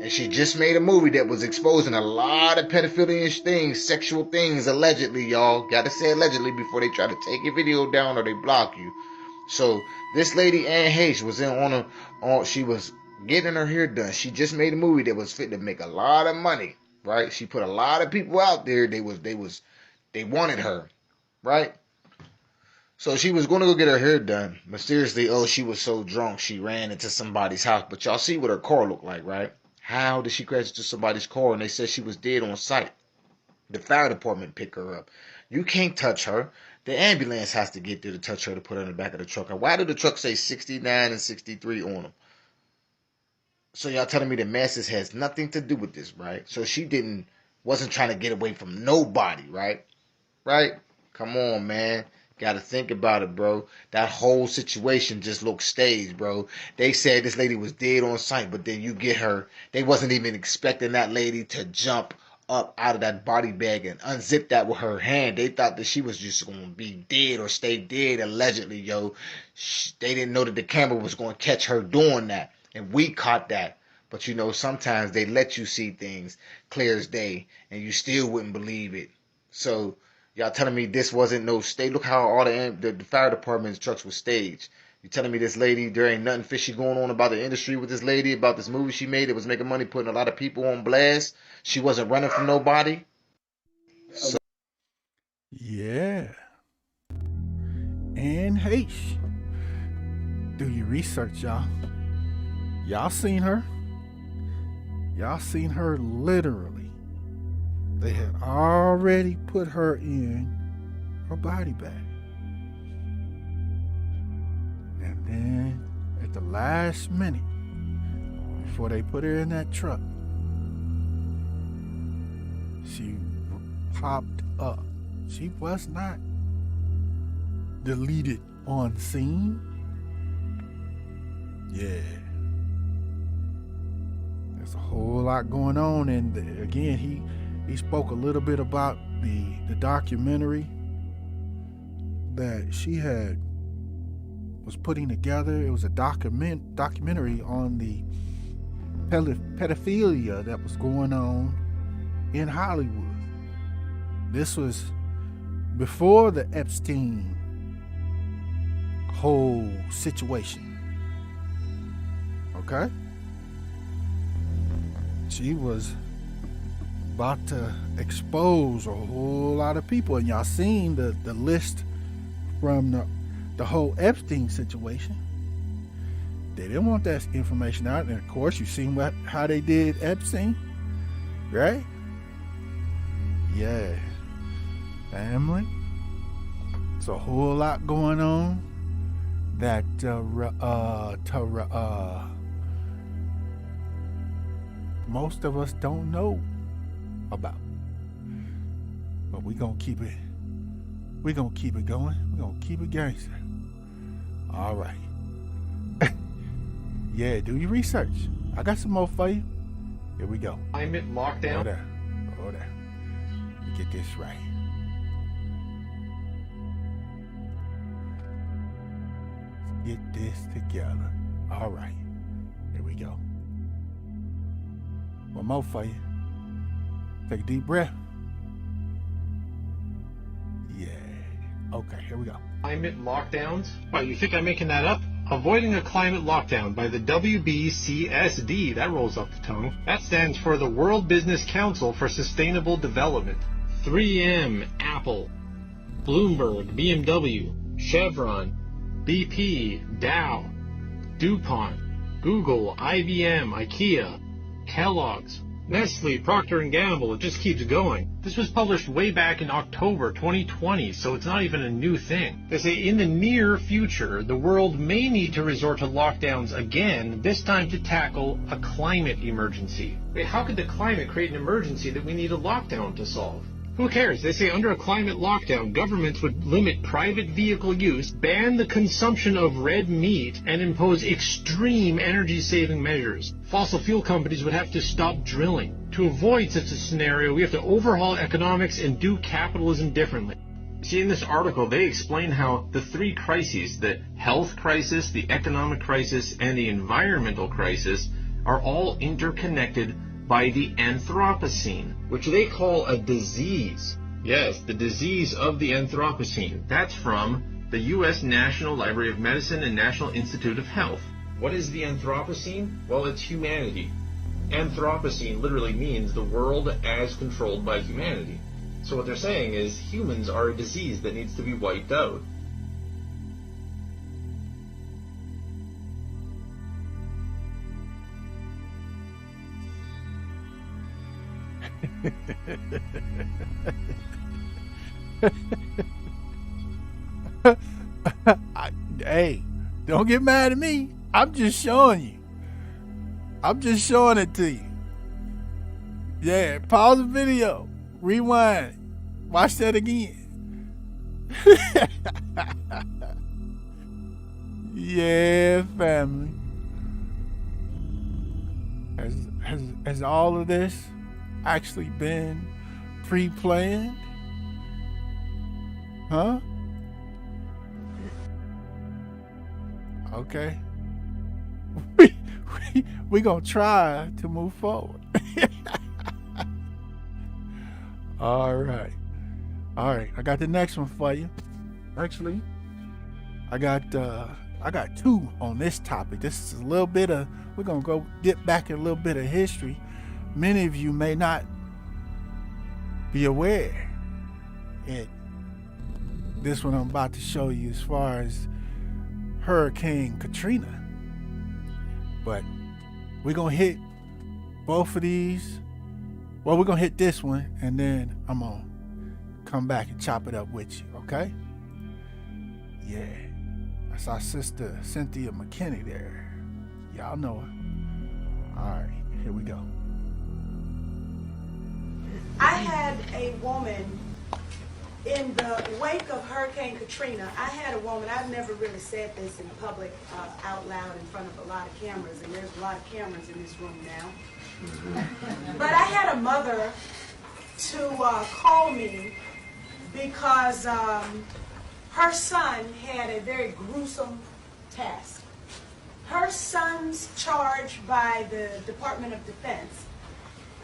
And she just made a movie that was exposing a lot of pedophilia things, sexual things, allegedly, y'all. Gotta say allegedly before they try to take your video down or they block you. So this lady Anne Heche was she was getting her hair done. She just made a movie that was fit to make a lot of money, right? She put a lot of people out there. They wanted her, right? So she was going to go get her hair done. Mysteriously, she was so drunk she ran into somebody's house. But y'all see what her car looked like, right? How did she crash into somebody's car and they said she was dead on sight? The fire department picked her up. You can't touch her. The ambulance has to get there to touch her to put her in the back of the truck. And why did the truck say 69 and 63 on them? So y'all telling me the masses has nothing to do with this, right? So she wasn't trying to get away from nobody, right? Right? Come on, man. Gotta think about it, bro. That whole situation just looked staged, bro. They said this lady was dead on sight, but then you get her. They wasn't even expecting that lady to jump up out of that body bag and unzip that with her hand. They thought that she was just going to be dead or stay dead, allegedly, yo. They didn't know that the camera was going to catch her doing that. And we caught that. But, you know, sometimes they let you see things clear as day, and you still wouldn't believe it. So y'all telling me this wasn't no stage? Look how all the fire department's trucks were staged. You telling me this lady, there ain't nothing fishy going on about the industry with this lady, about this movie she made that was making money, putting a lot of people on blast? She wasn't running from nobody? So Yeah. And hey, do your research, y'all. Y'all seen her? Y'all seen her literally. They had already put her in her body bag. And then at the last minute, before they put her in that truck, she popped up. She was not deleted on scene. Yeah. There's a whole lot going on. And again, he spoke a little bit about the documentary that she was putting together. It was a documentary on the pedophilia that was going on in Hollywood. This was before the Epstein whole situation. Okay? She was about to expose a whole lot of people, and y'all seen the list from the whole Epstein situation. They didn't want that information out, and of course you seen how they did Epstein, right? Yeah. Family. It's a whole lot going on that most of us don't know about. But we're gonna keep it going. We're gonna keep it gangster. All right. Yeah, do your research. I got some more for you. Here we go. Climate lockdown. Hold there. Let me get this right. Let's get this together. All right. Here we go. One more for you. Take a deep breath. Yeah. Okay, here we go. Climate lockdowns? What, you think I'm making that up? Avoiding a climate lockdown by the WBCSD, that rolls off the tongue. That stands for the World Business Council for Sustainable Development. 3M, Apple, Bloomberg, BMW, Chevron, BP, Dow, DuPont, Google, IBM, IKEA, Kellogg's, Nestle, Procter & Gamble, it just keeps going. This was published way back in October 2020, so it's not even a new thing. They say in the near future, the world may need to resort to lockdowns again, this time to tackle a climate emergency. Wait, how could the climate create an emergency that we need a lockdown to solve? Who cares? They say under a climate lockdown, governments would limit private vehicle use, ban the consumption of red meat, and impose extreme energy-saving measures. Fossil fuel companies would have to stop drilling. To avoid such a scenario, we have to overhaul economics and do capitalism differently. See, in this article, they explain how the three crises, the health crisis, the economic crisis, and the environmental crisis, are all interconnected by the Anthropocene, which they call a disease. Yes, the disease of the Anthropocene. That's from the U.S. National Library of Medicine and National Institute of Health. What is the Anthropocene? Well, it's humanity. Anthropocene literally means the world as controlled by humanity. So what they're saying is humans are a disease that needs to be wiped out. Hey, don't get mad at me. I'm just showing you. I'm just showing it to you. Yeah, pause the video. Rewind. Watch that again. Yeah, family. Has all of this actually been pre-planned? Huh? Okay. We gonna try to move forward. All right. I got the next one for you. Actually, I got I got two on this topic. This is a little bit of, we're going to go dip back in a little bit of history. Many of you may not be aware. This one I'm about to show you as far as Hurricane Katrina. But we're going to hit both of these. Well, we're going to hit this one, and then I'm going to come back and chop it up with you, okay? Yeah. That's our sister Cynthia McKinney there. Y'all know her. All right, here we go. I had a woman in the wake of Hurricane Katrina. I had a woman, I've never really said this in public out loud in front of a lot of cameras, and there's a lot of cameras in this room now. But I had a mother to call me because her son had a very gruesome task. Her son's charge by the Department of Defense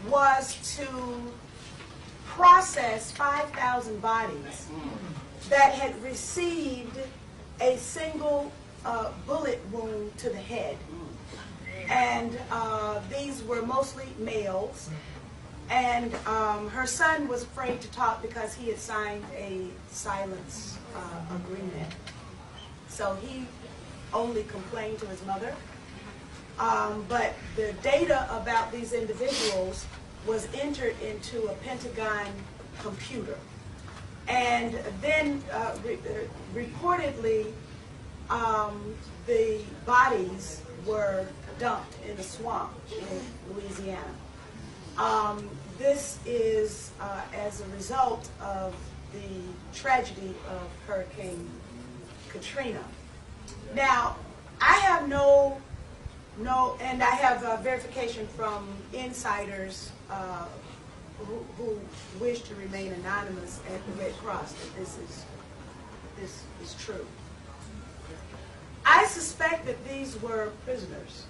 was to process 5,000 bodies that had received a single bullet wound to the head. And these were mostly males. And her son was afraid to talk because he had signed a silence agreement. So he only complained to his mother. But the data about these individuals was entered into a Pentagon computer. And then reportedly, the bodies were dumped in a swamp in Louisiana. This is as a result of the tragedy of Hurricane Katrina. Now, I have and I have verification from insiders who wish to remain anonymous at the Red Cross that this is true. I suspect that these were prisoners.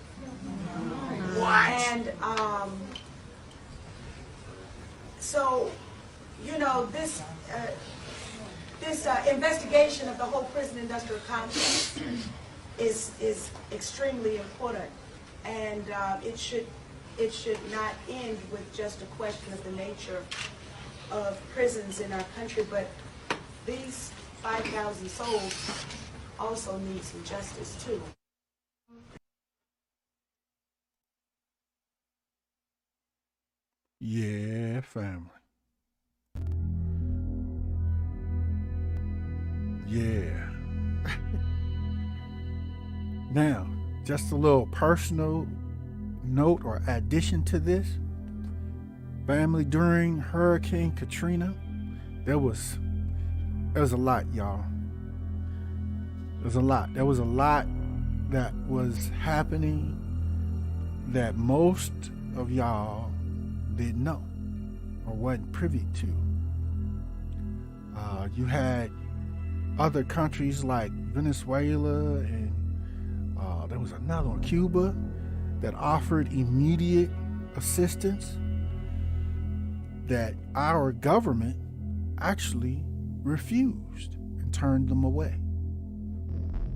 What? And so, you know, this investigation of the whole prison industrial complex is extremely important, and it should not end with just a question of the nature of prisons in our country, but these 5,000 souls also need some justice too. Yeah, family. Yeah. Now, just a little personal note or addition to this. Family, during Hurricane Katrina, there was a lot, y'all. There was a lot that was happening that most of y'all didn't know or wasn't privy to. You had other countries like Venezuela, and there was another one, Cuba, that offered immediate assistance that our government actually refused and turned them away.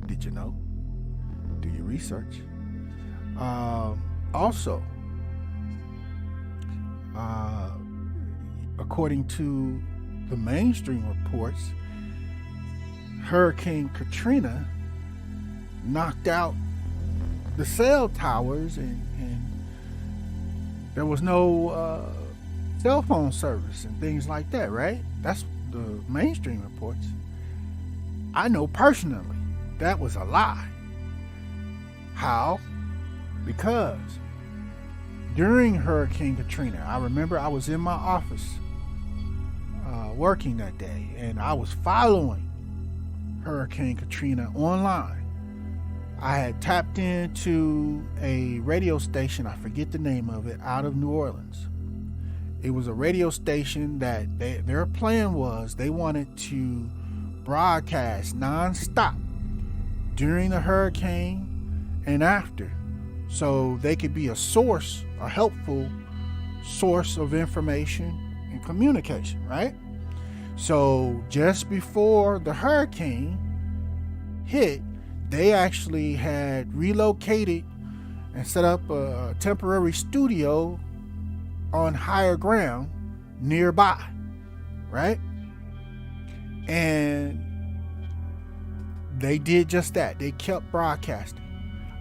Did you know? Do your research. Also, according to the mainstream reports, Hurricane Katrina knocked out the cell towers, and there was no cell phone service and things like that, right? That's the mainstream reports. I know personally that was a lie. How? Because during Hurricane Katrina, I remember I was in my office working that day, and I was following Hurricane Katrina online. I had tapped into a radio station, I forget the name of it, out of New Orleans. It was a radio station that their plan was they wanted to broadcast nonstop during the hurricane and after, so they could be a source, a helpful source of information and communication, right? So just before the hurricane hit, they actually had relocated and set up a temporary studio on higher ground nearby, right? And they did just that. They kept broadcasting.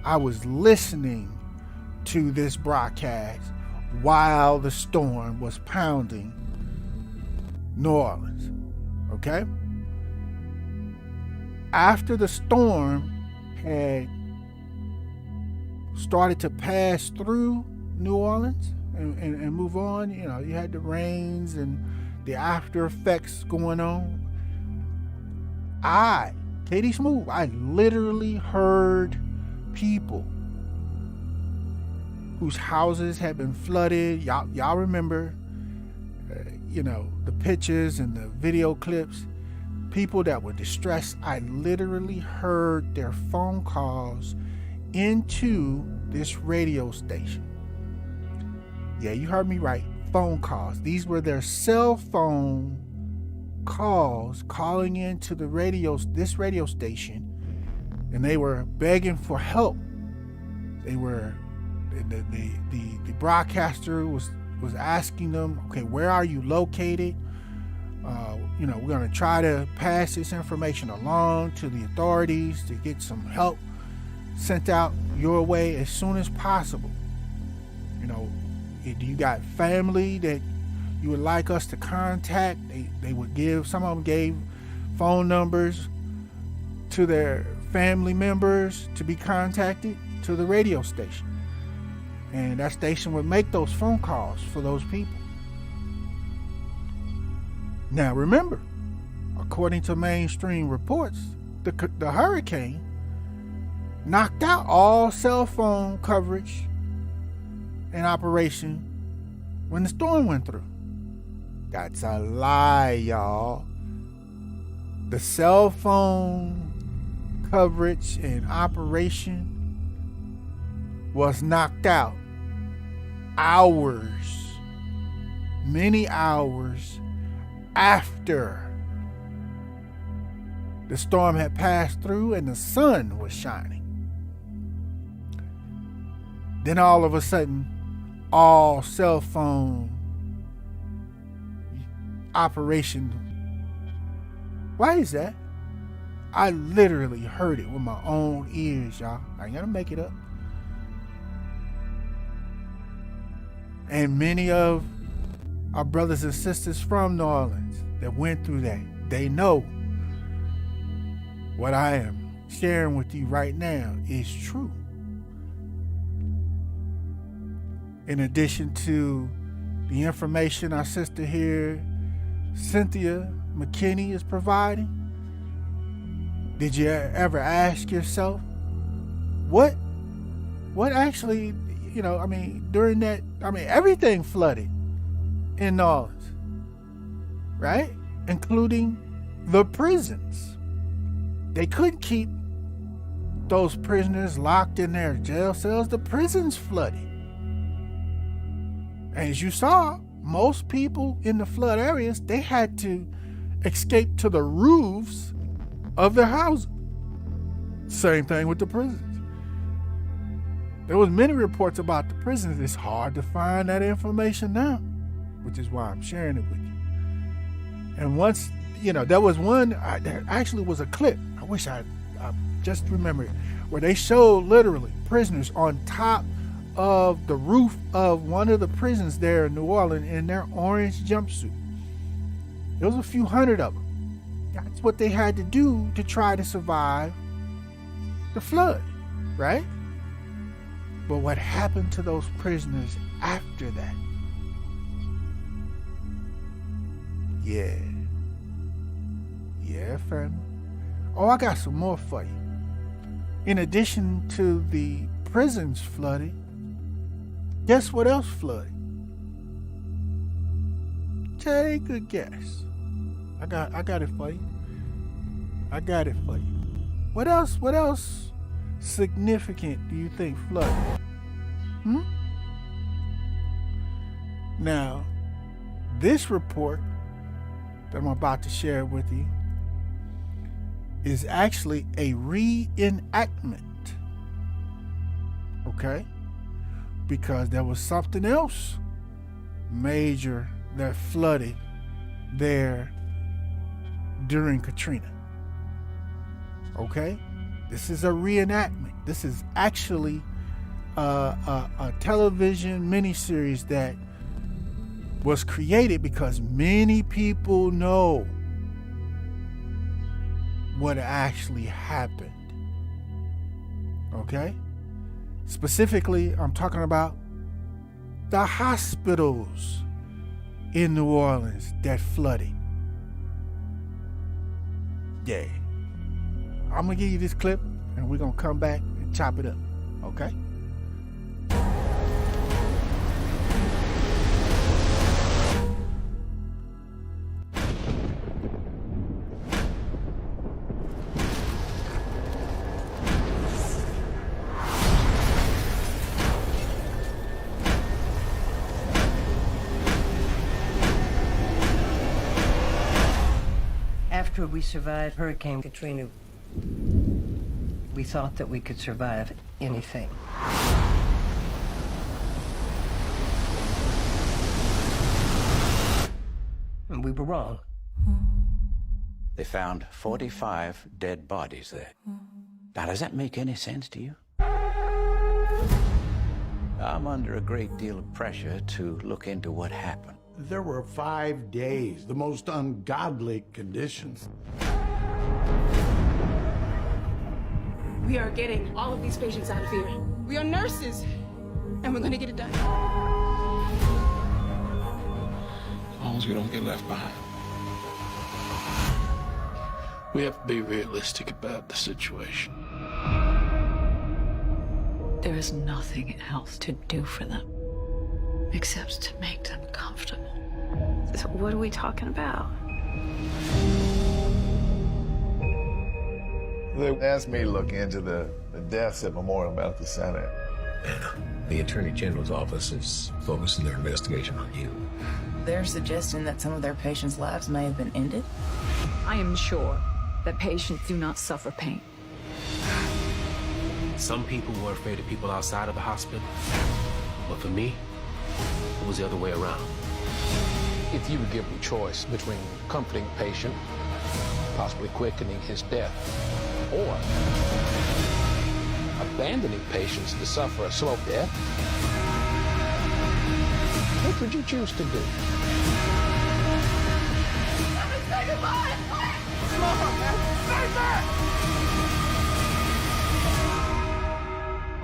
I was listening to this broadcast while the storm was pounding New Orleans, okay? After the storm had started to pass through New Orleans and move on, you know, you had the rains and the after effects going on. Katie Smooth, I literally heard people whose houses had been flooded. Y'all remember, the pictures and the video clips. People that were distressed. I literally heard their phone calls into this radio station. Yeah, you heard me right. Phone calls. These were their cell phone calls calling into this radio station, and they were begging for help. They were the broadcaster was asking them, okay, where are you located? We're going to try to pass this information along to the authorities to get some help sent out your way as soon as possible. Do you got family that you would like us to contact? They would give, some of them gave phone numbers to their family members to be contacted to the radio station. And that station would make those phone calls for those people. Now remember, according to mainstream reports, the hurricane knocked out all cell phone coverage in operation when the storm went through. That's a lie, y'all. The cell phone coverage in operation was knocked out many hours after the storm had passed through and the sun was shining. Then all of a sudden, all cell phone operation. Why is that? I literally heard it with my own ears, y'all. I ain't gonna make it up. And many of our brothers and sisters from New Orleans that went through that, they know what I am sharing with you right now is true. In addition to the information our sister here, Cynthia McKinney, is providing, did you ever ask yourself what actually, during that, everything flooded in New Orleans, right? Including the prisons. They couldn't keep those prisoners locked in their jail cells. The prisons flooded. As you saw, most people in the flood areas, they had to escape to the roofs of their houses. Same thing with the prisons. There was many reports about the prisons. It's hard to find that information now, which is why I'm sharing it with you. And once, there was one, there actually was a clip. I wish I just remember it, where they showed literally prisoners on top of the roof of one of the prisons there in New Orleans in their orange jumpsuit. There was a few hundred of them. That's what they had to do to try to survive the flood, right? But what happened to those prisoners after that? Yeah, family. Oh, I got some more for you. In addition to the prisons flooded, guess what else flooded? Take a guess. I got it for you. What else significant do you think flooded? Now, this report that I'm about to share with you is actually a reenactment. Okay? Because there was something else major that flooded there during Katrina. Okay? This is a reenactment. This is actually a television miniseries that was created because many people know what actually happened. Okay? Specifically, I'm talking about the hospitals in New Orleans that flooded. Yeah. I'm going to give you this clip and we're going to come back and chop it up. Okay? After we survived Hurricane Katrina, we thought that we could survive anything. And we were wrong. They found 45 dead bodies there. Now, does that make any sense to you? I'm under a great deal of pressure to look into what happened. There were 5 days, the most ungodly conditions. We are getting all of these patients out of here. We are nurses, and we're gonna get it done. As long as we don't get left behind. We have to be realistic about the situation. There is nothing else to do for them except to make them comfortable. So what are we talking about? They asked me to look into the deaths at Memorial Medical Center. The Attorney General's office is focusing their investigation on you. They're suggesting that some of their patients' lives may have been ended. I am sure that patients do not suffer pain. Some people were afraid of people outside of the hospital, but for me, it was the other way around. If you would give me choice between comforting a patient, possibly quickening his death, or abandoning patients to suffer a slow death, what would you choose to do? Let me say goodbye! Come on, man! Stay back!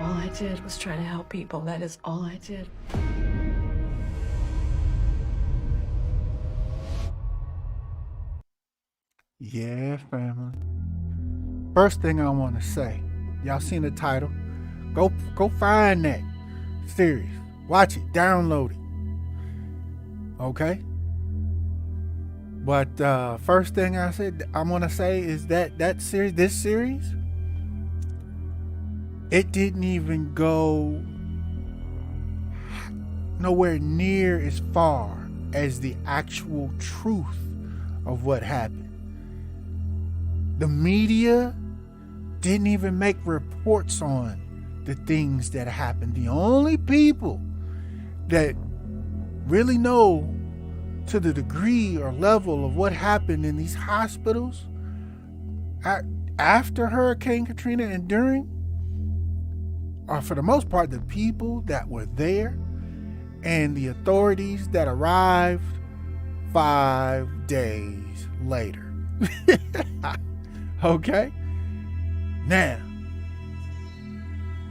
All I did was try to help people. That is all I did. Yeah, family. First thing I want to say, y'all seen the title? Go find that series. Watch it, download it. Okay? But first thing I'm gonna say is that this series, it didn't even go nowhere near as far as the actual truth of what happened. The media didn't even make reports on the things that happened. The only people that really know to the degree or level of what happened in these hospitals after Hurricane Katrina and during are, for the most part, the people that were there and the authorities that arrived 5 days later. Okay? Now,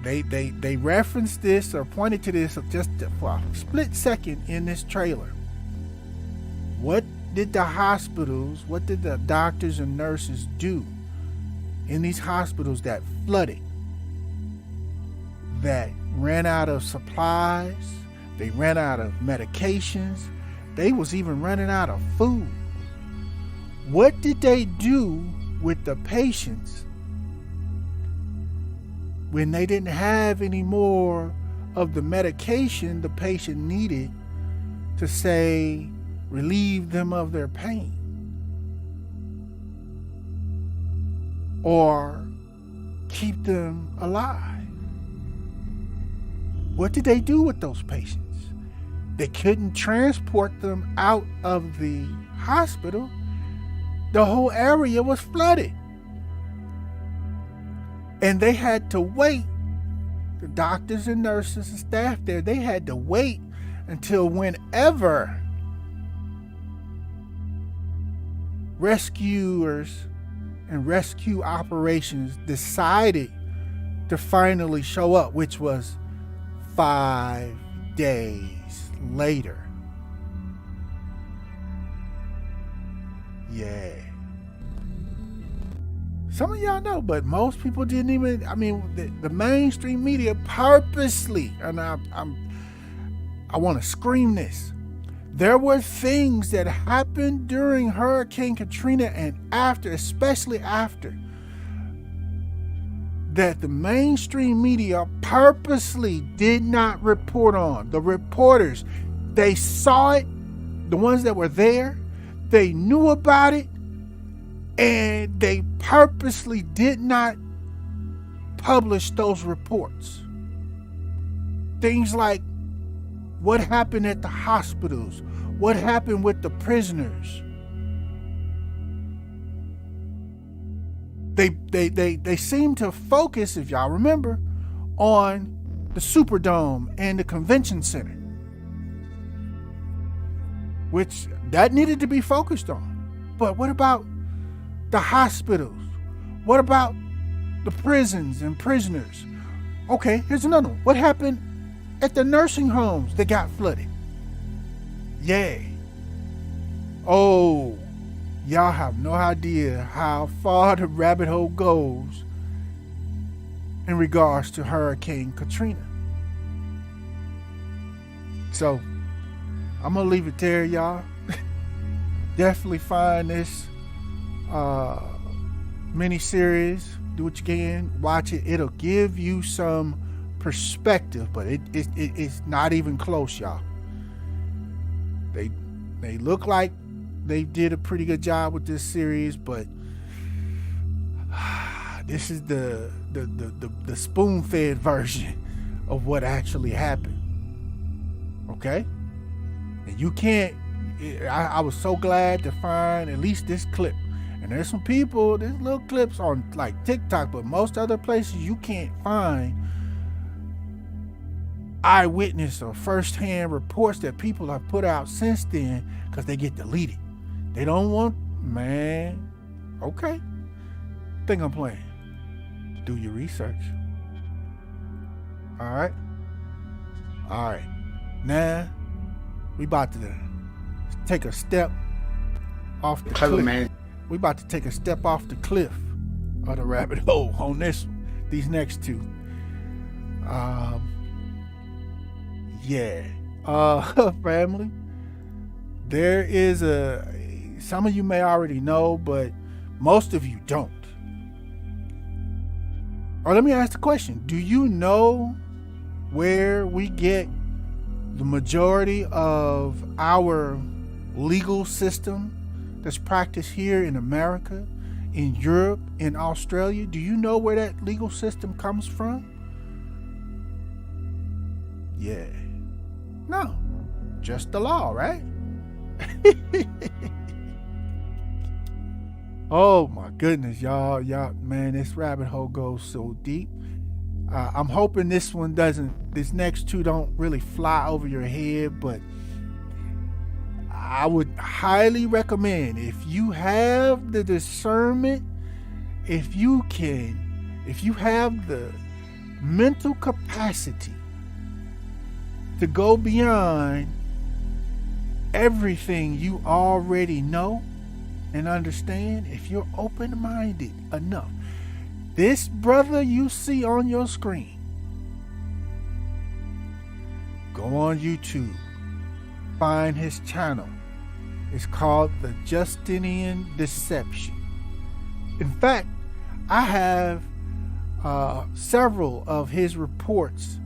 they referenced this or pointed to this just for a split second in this trailer. What did the hospitals, what did the doctors and nurses do in these hospitals that flooded, that ran out of supplies, they ran out of medications, they was even running out of food? What did they do with the patients when they didn't have any more of the medication the patient needed to, say, relieve them of their pain? or keep them alive. What did they do with those patients? They couldn't transport them out of the hospital. The whole area was flooded. And they had to wait. The doctors and nurses and staff there, they had to wait until whenever rescuers and rescue operations decided to finally show up, which was 5 days later. Yeah. Some of y'all know, but most people didn't even, the mainstream media purposely, and I want to scream this. There were things that happened during Hurricane Katrina and after, especially after, that the mainstream media purposely did not report on. The reporters, they saw it, the ones that were there, they knew about it, and they purposely did not publish those reports. Things like what happened at the hospitals, what happened with the prisoners. They seem to focus, if y'all remember, on the Superdome and the Convention Center, which that needed to be focused on. But what about the hospitals? What about the prisons and prisoners? Okay, here's another one. What happened at the nursing homes that got flooded? Yay. Oh, y'all have no idea how far the rabbit hole goes in regards to Hurricane Katrina. So, I'm going to leave it there, y'all. Definitely find this mini-series. Do what you can. Watch it. It'll give you some perspective, but it's not even close, y'all. They look like they did a pretty good job with this series, but this is the spoon-fed version of what actually happened. Okay? And you can't, I was so glad to find at least this clip. And there's some people, there's little clips on like TikTok, but most other places you can't find eyewitness or first-hand reports that people have put out since then, because they get deleted. They don't want, man. Okay. Think I'm playing. Do your research. All right. Now we about to take a step off the cliff. Man. We about to take a step off the cliff of the rabbit hole on these next two. Family, there is some of you may already know, but most of you don't. Or let me ask the question. Do you know where we get the majority of our legal system that's practiced here in America, in Europe, in Australia? Do you know where that legal system comes from? Yeah. No. Just the law, right? Oh my goodness, y'all, man, this rabbit hole goes so deep. I'm hoping this next two don't really fly over your head, but I would highly recommend, if you have the discernment, if you have the mental capacity to go beyond everything you already know and understand, if you're open-minded enough, this brother you see on your screen, go on YouTube, find his channel. It's called the Justinian Deception. In fact, I have several of his reports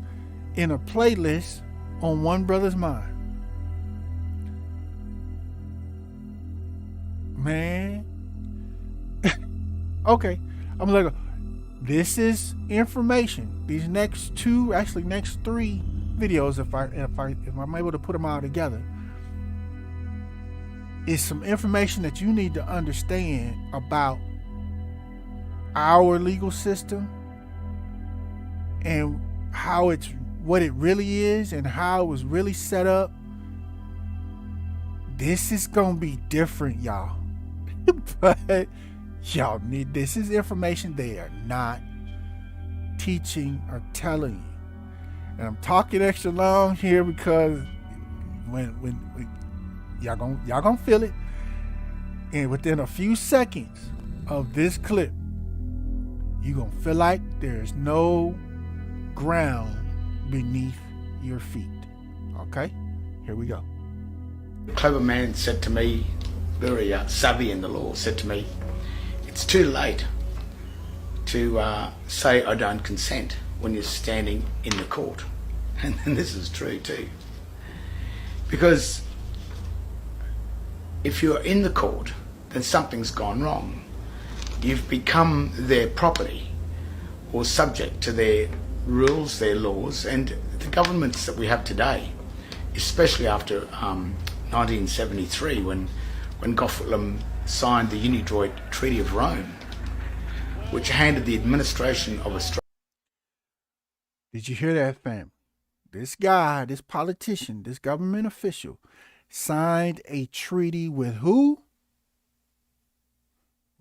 in a playlist on One Brothas Mind. Man. Okay. I'm like, this is information. These next two, actually next three videos, if I'm able to put them all together, is some information that you need to understand about our legal system and how it's, what it really is and how it was really set up. This is gonna be different, y'all. But y'all need, this is information they are not teaching or telling you. And I'm talking extra long here because when y'all gonna feel it. And within a few seconds of this clip, you're gonna feel like there's no ground beneath your feet. Okay, here we go. A clever man said to me, very savvy in the law, said to me, it's too late to say I don't consent when you're standing in the court. And this is true too. Because if you're in the court, then something's gone wrong. You've become their property or subject to their rules, their laws, and the governments that we have today, especially after 1973 when Gotham signed the Unidroit Treaty of Rome, which handed the administration of Australia. Did you hear that, fam? This guy, this politician, this government official signed a treaty with who?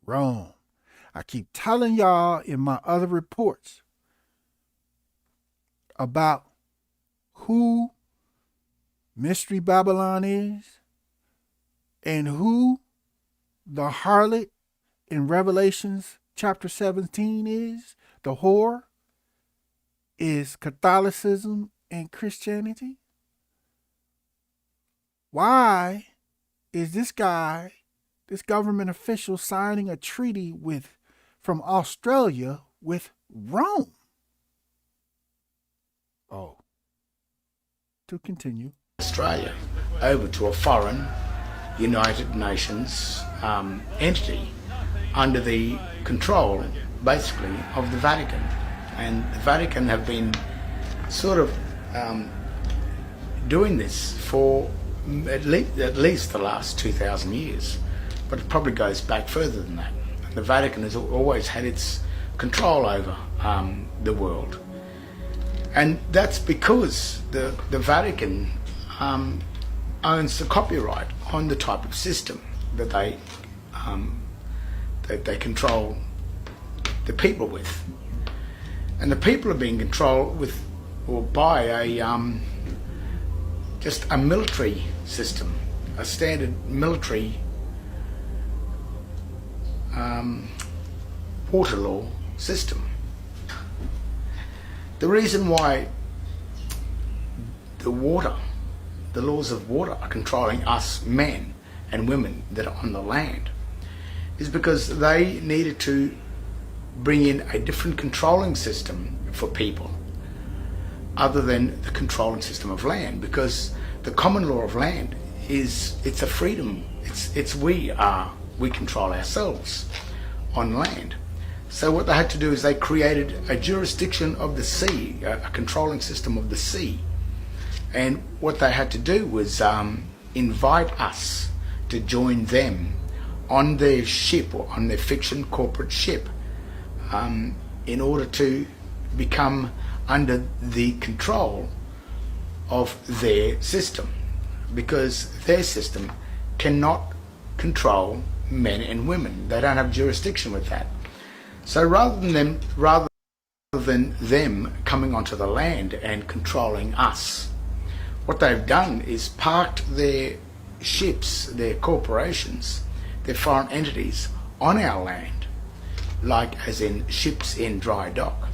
Rome. I keep telling y'all in my other reports about who Mystery Babylon is and who the harlot in Revelations chapter 17 is, the whore, is Catholicism and Christianity. Why is this guy, this government official, signing a treaty from Australia with Rome? Oh. To continue. Australia over to a foreign United Nations entity under the control, basically, of the Vatican. And the Vatican have been sort of doing this for at least the last 2,000 years, but it probably goes back further than that. The Vatican has always had its control over the world. And that's because the Vatican owns the copyright on the type of system that they control the people with. And the people are being controlled with or by a just a military system, a standard military water law system. The reason why the laws of water are controlling us men and women that are on the land is because they needed to bring in a different controlling system for people other than the controlling system of land, because the common law of land it's a freedom. It's we control ourselves on land. So what they had to do is they created a jurisdiction of the sea, a controlling system of the sea. And what they had to do was invite us to join them on their ship or on their fiction corporate ship in order to become under the control of their system, because their system cannot control men and women. They don't have jurisdiction with that. So rather than them coming onto the land and controlling us, what they've done is parked their ships, their corporations, their foreign entities on our land, like as in ships in dry dock.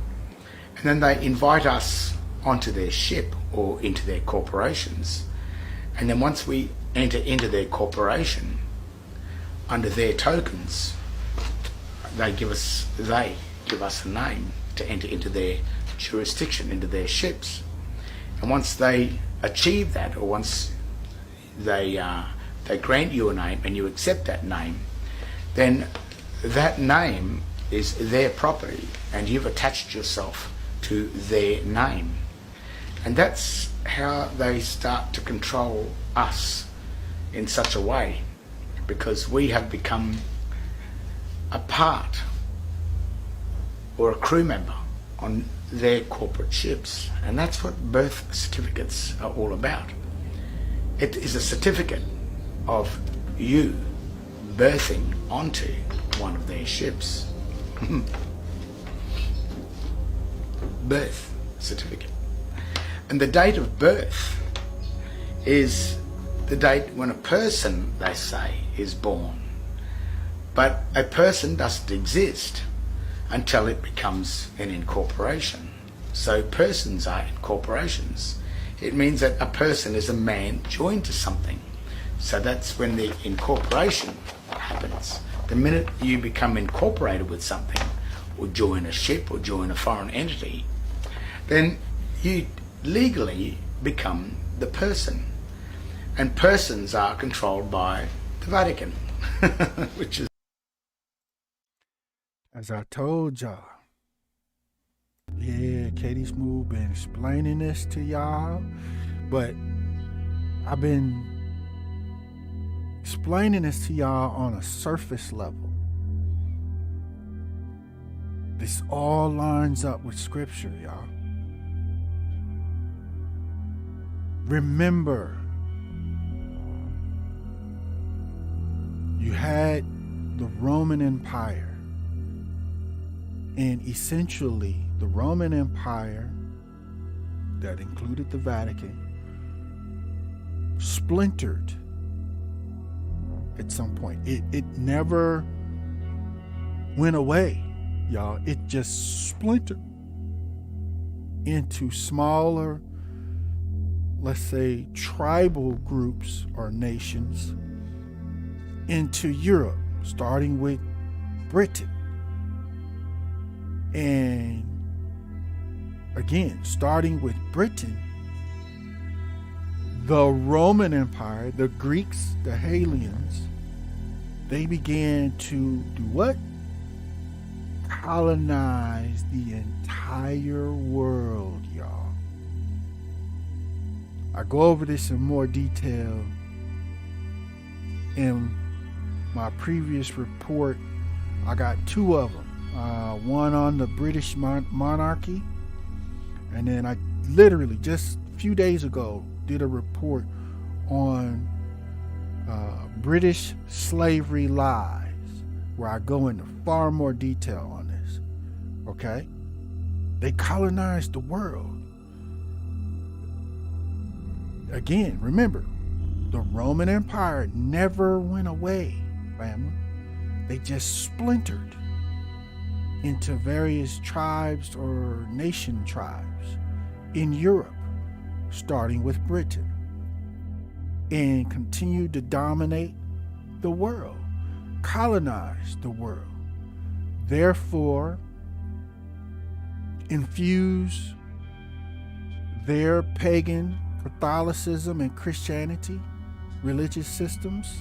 And then they invite us onto their ship or into their corporations. And then once we enter into their corporation, under their tokens, they give us a name to enter into their jurisdiction, into their ships. And once they achieve that, or once they grant you a name and you accept that name, then that name is their property, and you've attached yourself to their name. And that's how they start to control us in such a way, because we have become a part or a crew member on their corporate ships. And that's what birth certificates are all about. It is a certificate of you birthing onto one of their ships. Birth certificate. And the date of birth is the date when a person, they say, is born. But a person doesn't exist until it becomes an incorporation. So persons are incorporations. It means that a person is a man joined to something. So that's when the incorporation happens. The minute you become incorporated with something, or join a ship, or join a foreign entity, then you legally become the person. And persons are controlled by the Vatican, which is... As I told y'all, yeah, Katie Smooth been explaining this to y'all, but I've been explaining this to y'all on a surface level. This all lines up with scripture, y'all. Remember, you had the Roman Empire, and essentially the Roman Empire, that included the Vatican, splintered at some point. It never went away, y'all. It just splintered into smaller, let's say, tribal groups or nations into Europe, starting with Britain. And again, starting with Britain, the Roman Empire, the Greeks, the Hellenes, they began to do what? Colonize the entire world, y'all. I go over this in more detail in my previous report. I got two of them. One on the British monarchy, and then I literally just a few days ago did a report on British slavery lies, where I go into far more detail on this. Okay? They colonized the world. Again, remember, the Roman Empire never went away, family. They just splintered into various tribes or nation tribes in Europe, starting with Britain, and continued to dominate the world, colonize the world. Therefore, infuse their pagan Catholicism and Christianity religious systems.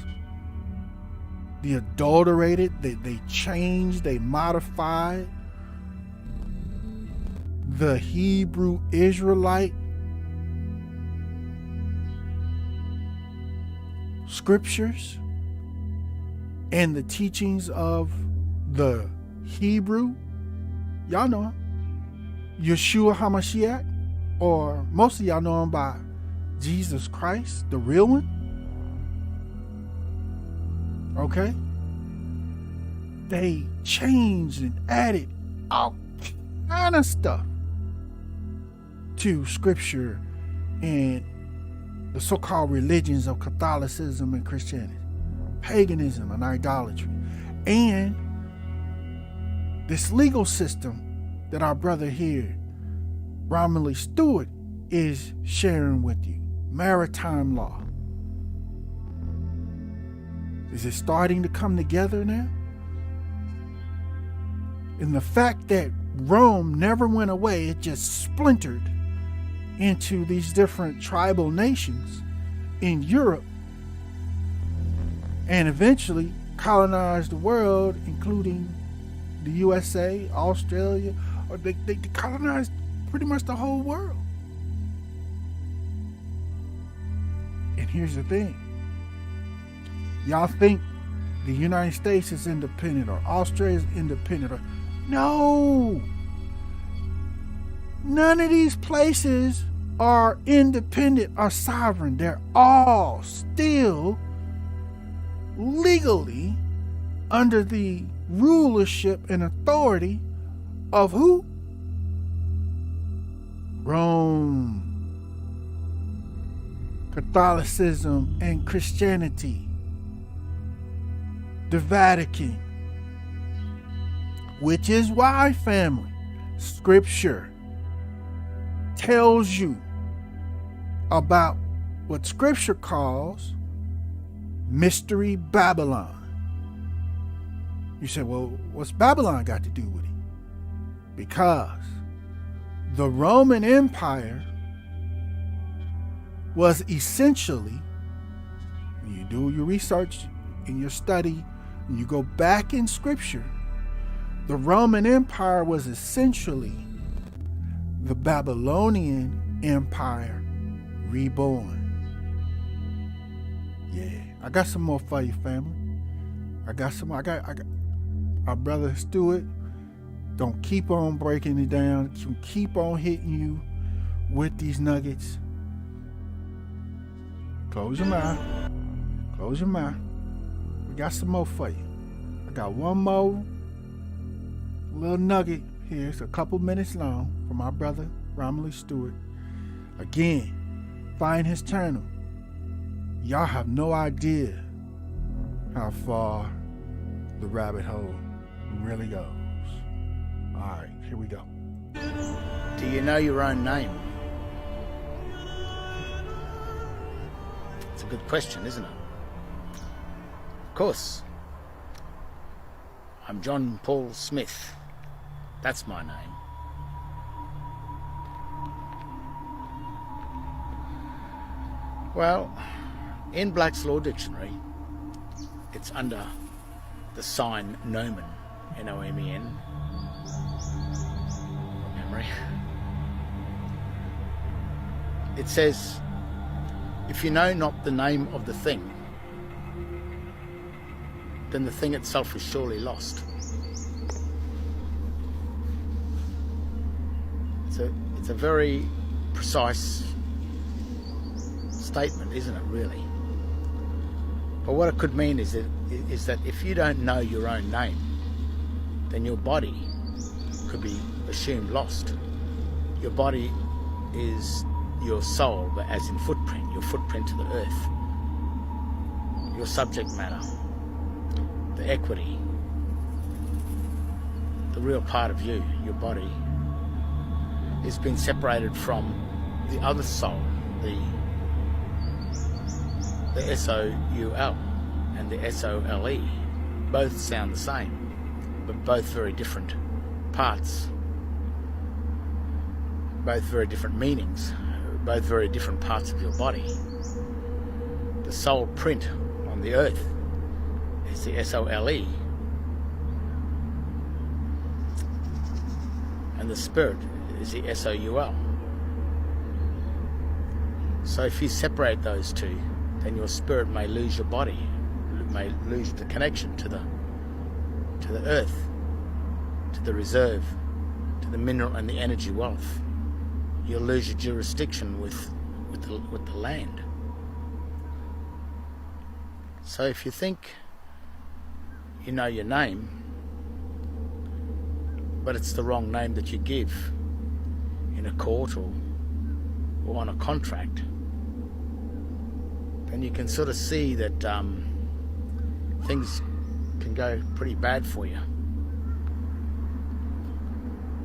The adulterated, they changed, they modified the Hebrew Israelite scriptures and the teachings of the Hebrew. Y'all know him, Yeshua HaMashiach, or most of y'all know him by Jesus Christ, the real one. Okay? They changed and added all kind of stuff to scripture and the so-called religions of Catholicism and Christianity, paganism and idolatry, and this legal system that our brother here, Romilly Stewart, is sharing with you, maritime law. Is it starting to come together now? And the fact that Rome never went away, it just splintered into these different tribal nations in Europe and eventually colonized the world, including the USA, Australia, or they colonized pretty much the whole world. And here's the thing. Y'all think the United States is independent or Australia is independent. No! None of these places are independent or sovereign. They're all still legally under the rulership and authority of who? Rome. Catholicism and Christianity. The Vatican. Which is why, family, Scripture tells you about what Scripture calls Mystery Babylon. You say, well, what's Babylon got to do with it? Because the Roman Empire was essentially, when you do your research and your study, and you go back in Scripture, the Roman Empire was essentially the Babylonian Empire reborn. Yeah, I got some more for you, family. I got our brother Stuart. Don't keep on breaking it down. Keep on hitting you with these nuggets. Close your mouth. Close your mouth. We got some more for you. I got one more little nugget here. It's a couple minutes long from our brother Romilly Stewart. Again, find his channel. Y'all have no idea how far the rabbit hole really goes. All right, here we go. Do you know your own name? It's a good question, isn't it? Of course. I'm John Paul Smith. That's my name. Well, in Black's Law Dictionary, it's under the sign nomen, N-O-M-E-N, memory. It says, if you know not the name of the thing, then the thing itself is surely lost. It's a very precise statement, isn't it, really? But what it could mean is that if you don't know your own name, then your body could be assumed lost. Your body is your soul, but as in footprint, your footprint to the earth, your subject matter, the equity, the real part of you, your body, is being separated from the other soul, the S-O-U-L and the S-O-L-E. Both sound the same, but both very different parts, both very different meanings, both very different parts of your body. The soul print on the earth is the S-O-L-E, and the spirit is the S-O-U-L. So if you separate those two, then your spirit may lose your body, may lose the connection to the earth, to the reserve, to the mineral and the energy wealth. You'll lose your jurisdiction with the land. So if you think you know your name, but it's the wrong name that you give in a court or on a contract, then you can sort of see that things can go pretty bad for you.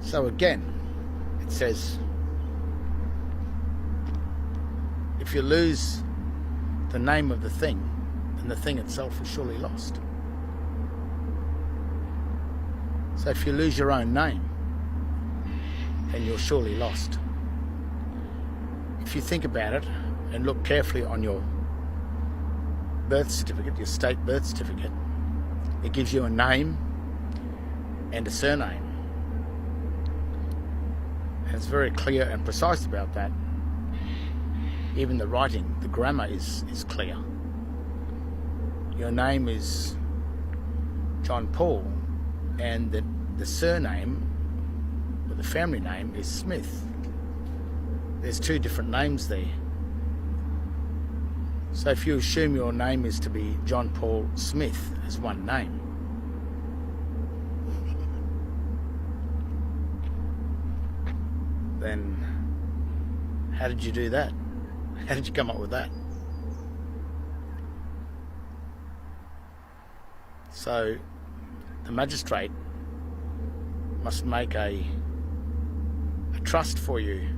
So again, it says, if you lose the name of the thing, then the thing itself is surely lost. So if you lose your own name, then you're surely lost. If you think about it and look carefully on your birth certificate, your state birth certificate, it gives you a name and a surname. And it's very clear and precise about that. Even the writing, the grammar is clear. Your name is John Paul, and the surname, or the family name, is Smith. There's two different names there. So if you assume your name is to be John Paul Smith as one name, then how did you do that? How did you come up with that? So the magistrate must make a trust for you.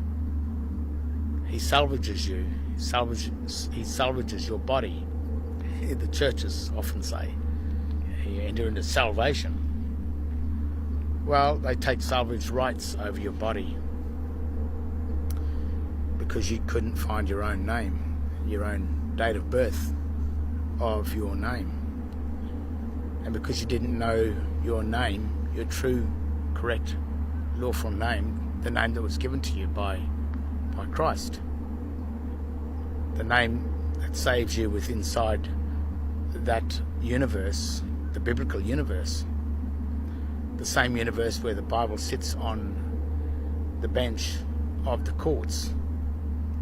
He salvages you. He salvages your body. The churches often say you enter into salvation. Well, they take salvage rights over your body because you couldn't find your own name, your own date of birth of your name. And because you didn't know your name, your true, correct, lawful name, the name that was given to you by Christ, the name that saves you with inside that universe, the biblical universe, the same universe where the Bible sits on the bench of the courts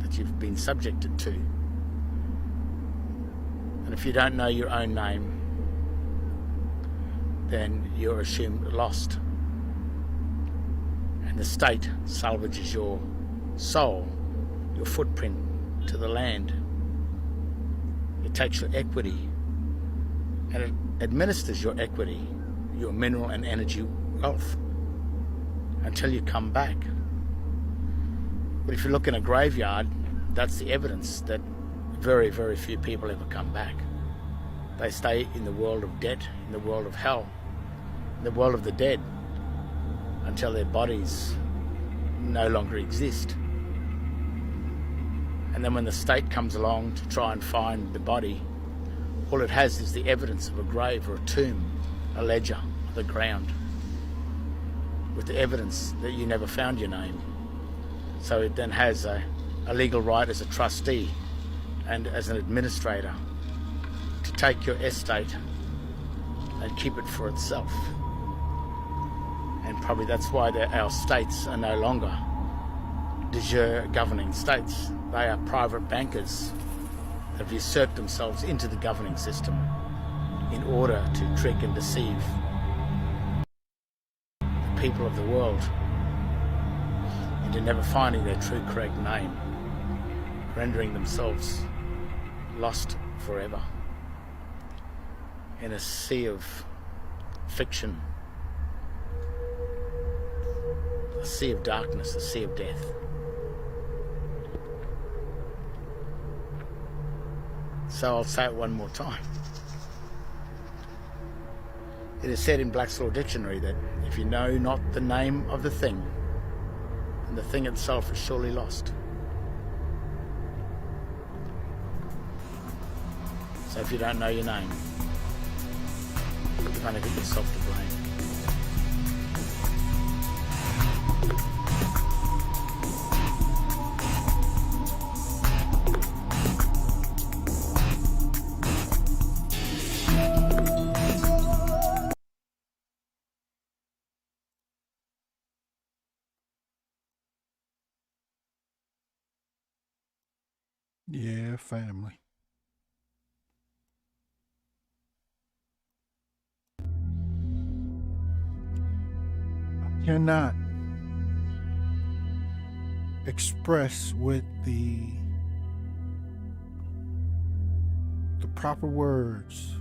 that you've been subjected to. And if you don't know your own name, then you're assumed lost. And the state salvages your soul, your footprint to the land. It takes your equity and it administers your equity, your mineral and energy wealth, until you come back. But if you look in a graveyard, that's the evidence that very, very few people ever come back. They stay in the world of debt, in the world of hell, in the world of the dead, until their bodies no longer exist. And then when the state comes along to try and find the body, all it has is the evidence of a grave or a tomb, a ledger of the ground, with the evidence that you never found your name. So it then has a legal right as a trustee and as an administrator to take your estate and keep it for itself. And probably that's why our states are no longer de jure governing states. They are private bankers that have usurped themselves into the governing system in order to trick and deceive the people of the world into never finding their true correct name, rendering themselves lost forever in a sea of fiction, a sea of darkness, a sea of death. So I'll say it one more time. It is said in Black's Law Dictionary that if you know not the name of the thing, then the thing itself is surely lost. So if you don't know your name, you've only got yourself to blame. Yeah, family. I cannot express with the proper words.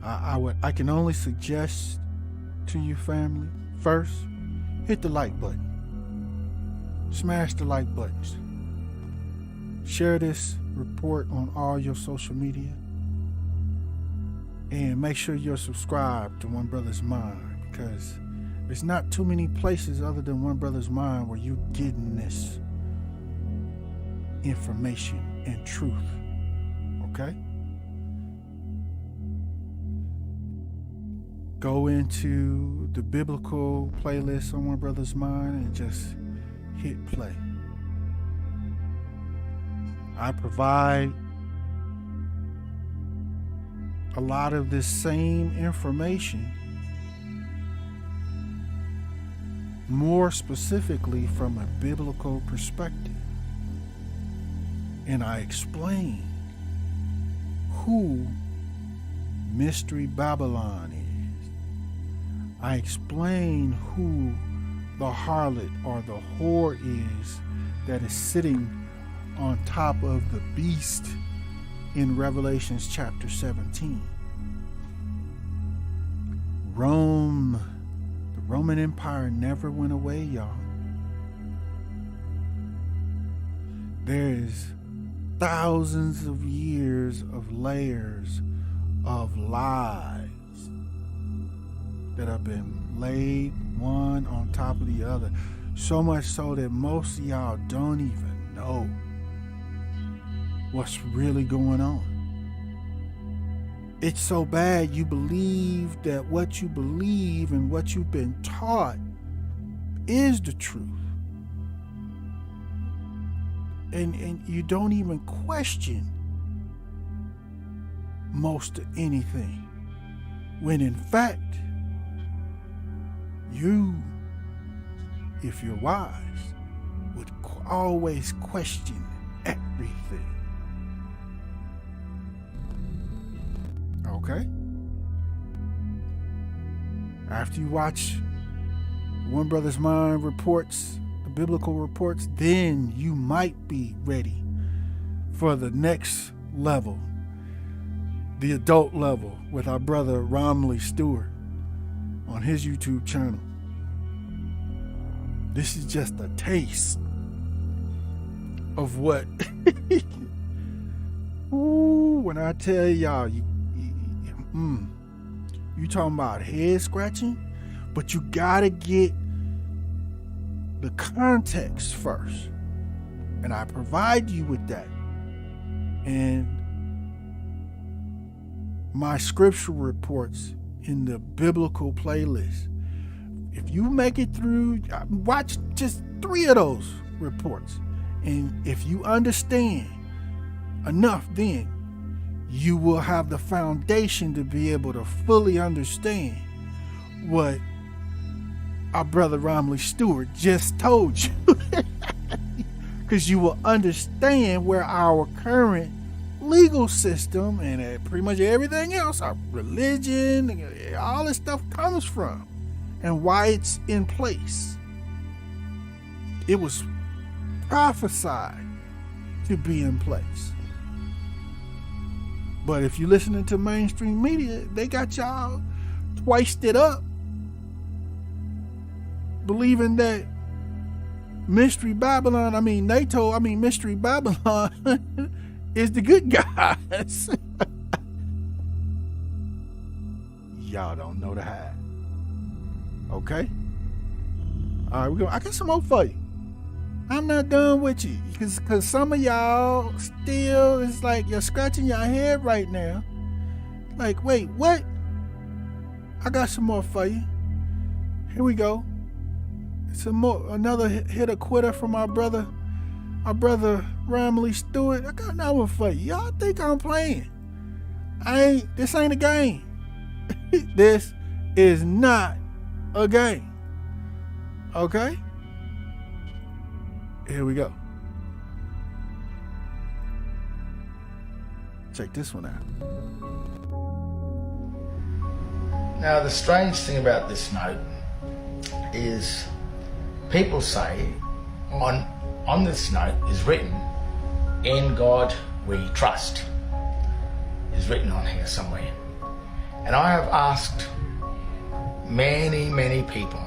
I can only suggest to you, family, first, hit the like button. Smash the like buttons. Share this report on all your social media. And make sure you're subscribed to One Brothas Mind, because there's not too many places other than One Brothas Mind where you're getting this information and truth. Okay? go into the biblical playlist on One Brothas Mind and just hit play. I provide a lot of this same information, more specifically from a biblical perspective. And I explain who Mystery Babylon is. I explain who the harlot or the whore is that is sitting on top of the beast in Revelations chapter 17. Rome, the Roman Empire never went away, y'all. There is thousands of years of layers of lies that have been laid one on top of the other. So much so that most of y'all don't even know what's really going on. It's so bad you believe that what you believe and what you've been taught is the truth. And you don't even question most of anything. When in fact, you, if you're wise, would always question everything. Okay? After you watch One Brothas Mind reports, the biblical reports, then you might be ready for the next level, the adult level, with our brother Romley Stewart on his YouTube channel. This is just a taste of what ooh, when I tell y'all, you talking about head scratching, but you gotta get the context first, and I provide you with that. And my scriptural reports in the biblical playlist, if you make it through, watch just 3 of those reports, and if you understand enough, then you will have the foundation to be able to fully understand what our brother Romley Stewart just told you. Because you will understand where our current legal system and pretty much everything else, our religion, all this stuff comes from, and why it's in place. It was prophesied to be in place. But if you're listening to mainstream media, they got y'all twiced it up, believing that Mystery Babylon, Mystery Babylon is the good guys. Y'all don't know the hide. Okay? All right, I got some more for you. I'm not done with you, because some of y'all still, it's like you're scratching your head right now. Like, wait, what? I got some more for you. Here we go. Some more, another hitter quitter from our brother Romley Stewart. I got another one for you. Y'all think I'm playing? This ain't a game. This is not a game. Okay? Here we go. Check this one out. Now, the strange thing about this note is people say on this note is written, "In God we trust," is written on here somewhere. And I have asked many, many people,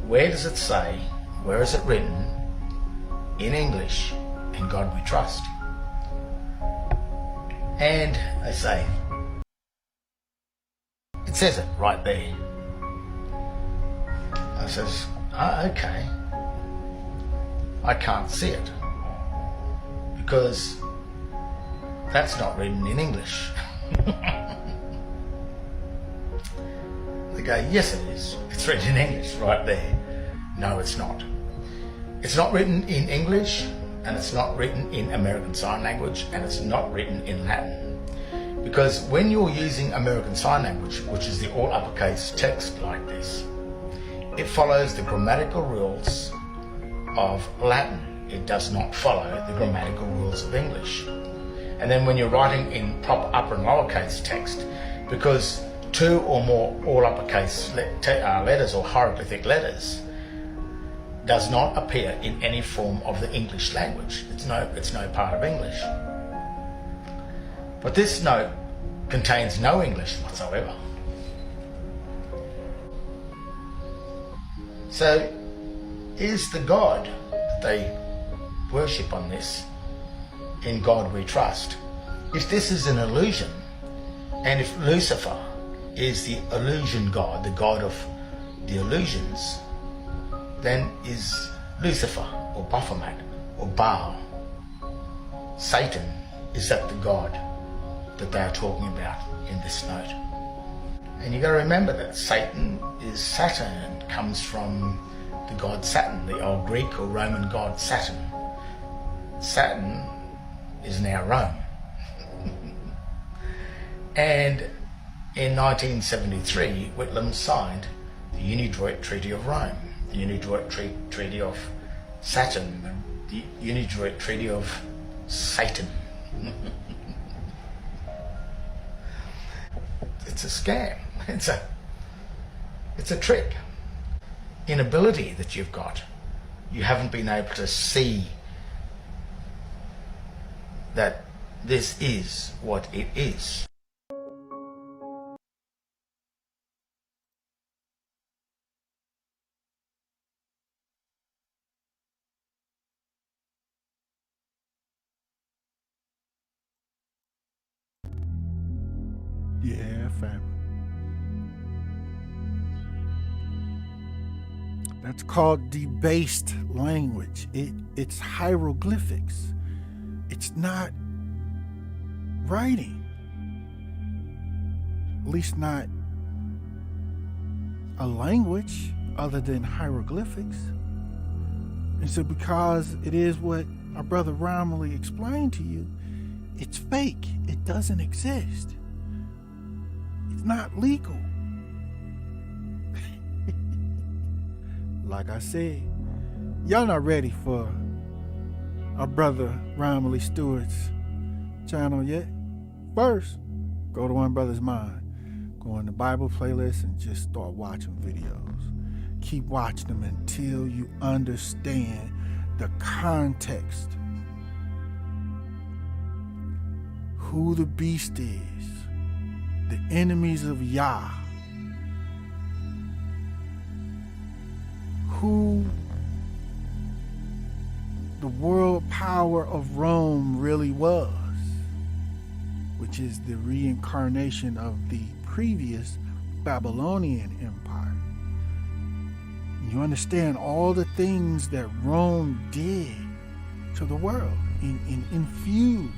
where does it say, where is it written in English, "In God we trust"? And they say, it says it right there. I says, okay, I can't see it because that's not written in English. They go, yes it is. It's written in English right there. No, it's not. It's not written in English, and it's not written in American Sign Language, and it's not written in Latin. Because when you're using American Sign Language, which is the all uppercase text like this, it follows the grammatical rules of Latin. It does not follow the grammatical rules of English. And then when you're writing in proper upper and lowercase text, because two or more all uppercase letters or hieroglyphic letters does not appear in any form of the English language. It's no part of English. But this note contains no English whatsoever. So is the God that they worship on this in God we trust? If this is an illusion, and if Lucifer is the illusion god, the god of the illusions, then is Lucifer or Baphomet or Baal, Satan, is that the god that they are talking about in this note? And you got to remember that Satan is Saturn and comes from the god Saturn, the old Greek or Roman god Saturn. Saturn is now Rome. And in 1973, Whitlam signed the Unidroit Treaty of Rome, the Unidroit Treaty of Saturn, the Unidroit Treaty of Satan. It's a scam. It's a trick. Inability that you've got. You haven't been able to see that this is what it is. Yeah, fam. That's called debased language. It's hieroglyphics. It's not writing. At least not a language other than hieroglyphics. And so because it is what our brother Romilly explained to you, it's fake. It doesn't exist. It's not legal. Like I said, y'all not ready for our brother Romilly Stewart's channel yet. First, go to One Brothas Mind. Go in the Bible playlist and just start watching videos. Keep watching them until you understand the context. Who the beast is. The enemies of Yah. Who the world power of Rome really was, which is the reincarnation of the previous Babylonian Empire. You understand all the things that Rome did to the world and infused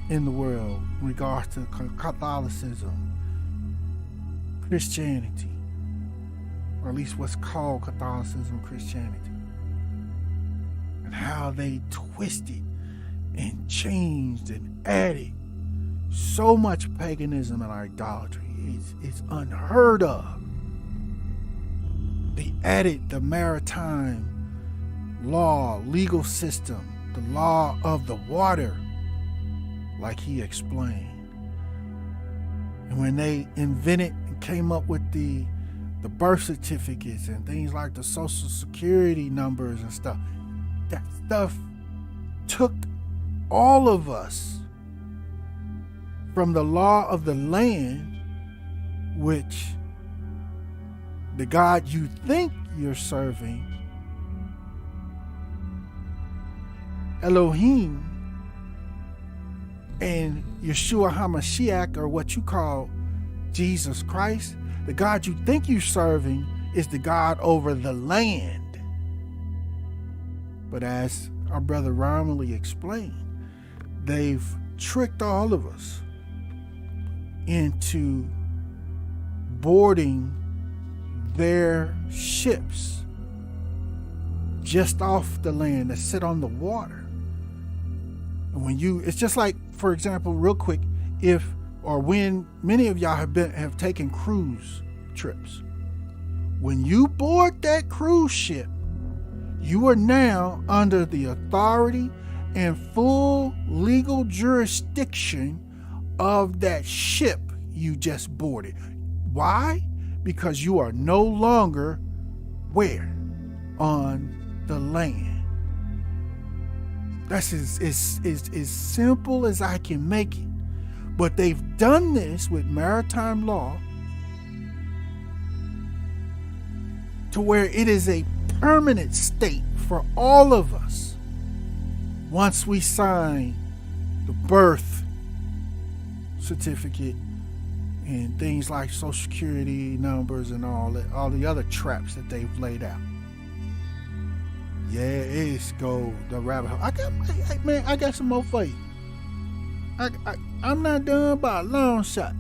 in the world in regards to Catholicism, Christianity, or at least what's called Catholicism, Christianity, and how they twisted and changed and added so much paganism and idolatry. It's unheard of. They added the maritime law, legal system, the law of the water, like he explained. And when they invented and came up with the birth certificates and things like the social security numbers and stuff, that stuff took all of us from the law of the land, which the God you think you're serving, Elohim, and Yeshua HaMashiach, or what you call Jesus Christ, the God you think you're serving is the God over the land. But as our brother Romilly explained, they've tricked all of us into boarding their ships just off the land that sit on the water. And when it's just like, for example, real quick, when many of y'all have taken cruise trips, when you board that cruise ship, you are now under the authority and full legal jurisdiction of that ship you just boarded. Why? Because you are no longer where? On the land. That's as simple as I can make it. But they've done this with maritime law to where it is a permanent state for all of us once we sign the birth certificate and things like Social Security numbers and all the other traps that they've laid out. Yeah, it's go the rabbit hole. I got some more for you. I'm not done by a long shot.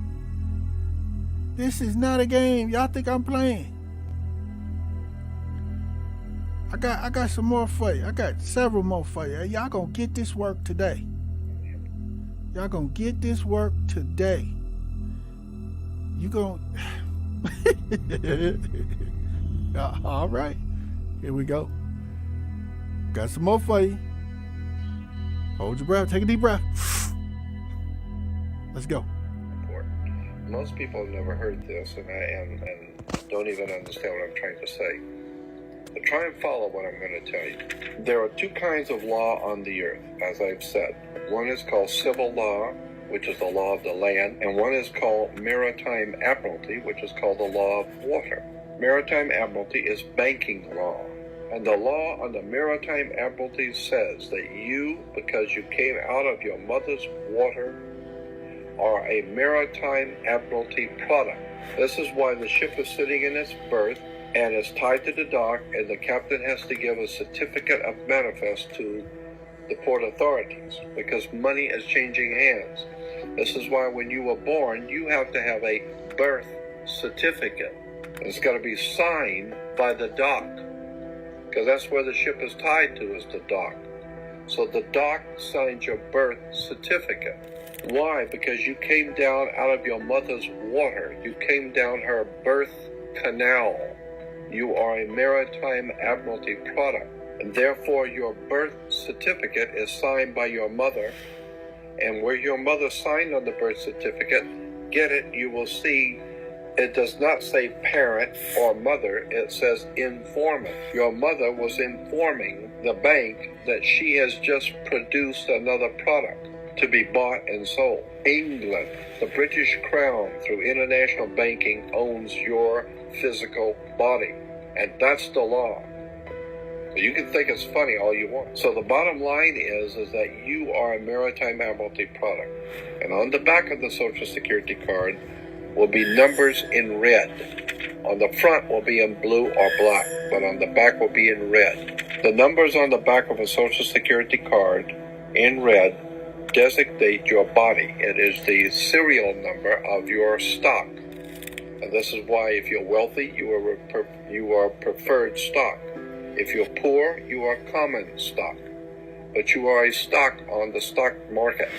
This is not a game y'all think I'm playing. I got some more for you. I got several more for you. Y'all gonna get this work today. Y'all gonna get this work today. You gonna all right. Here we go. Got some more for you. Hold your breath. Take a deep breath. Let's go. Most people have never heard this and don't even understand what I'm trying to say. But try and follow what I'm going to tell you. There are two kinds of law on the earth, as I've said. One is called civil law, which is the law of the land, and one is called maritime admiralty, which is called the law of water. Maritime admiralty is banking law. And the law on the maritime admiralty says that you, because you came out of your mother's water, are a maritime admiralty product. This is why the ship is sitting in its berth and is tied to the dock, and the captain has to give a certificate of manifest to the port authorities because money is changing hands. This is why when you were born, you have to have a birth certificate. It's got to be signed by the dock because that's where the ship is tied to, is the dock. So the dock signs your birth certificate. Why? Because you came down out of your mother's water. You came down her birth canal. You are a maritime admiralty product, and therefore your birth certificate is signed by your mother. And where your mother signed on the birth certificate, get it, you will see it does not say parent or mother, it says informant. Your mother was informing the bank that she has just produced another product to be bought and sold. England, the British Crown, through international banking, owns your physical body. And that's the law. You can think it's funny all you want. So the bottom line is that you are a maritime admiralty product. And on the back of the Social Security card will be numbers in red. On the front will be in blue or black, but on the back will be in red. The numbers on the back of a Social Security card in red designate your body. It is the serial number of your stock. And this is why if you're wealthy, you are preferred stock. If you're poor, you are common stock. But you are a stock on the stock market.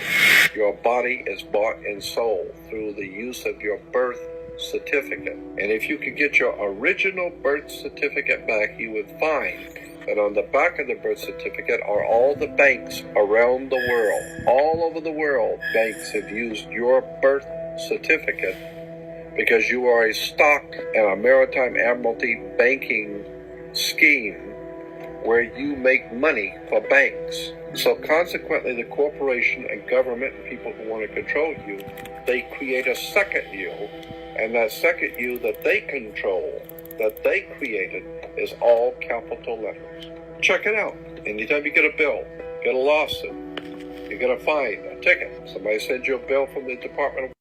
Your body is bought and sold through the use of your birth certificate. And if you could get your original birth certificate back, you would find that on the back of the birth certificate are all the banks around the world. All over the world, banks have used your birth certificate because you are a stock in a maritime admiralty banking scheme where you make money for banks. So consequently, the corporation and government and people who want to control you, they create a second you, and that second you that they control, that they created, is all capital letters. Check it out. Anytime you get a bill, get a lawsuit, you get a fine, a ticket, somebody sends you a bill from the Department of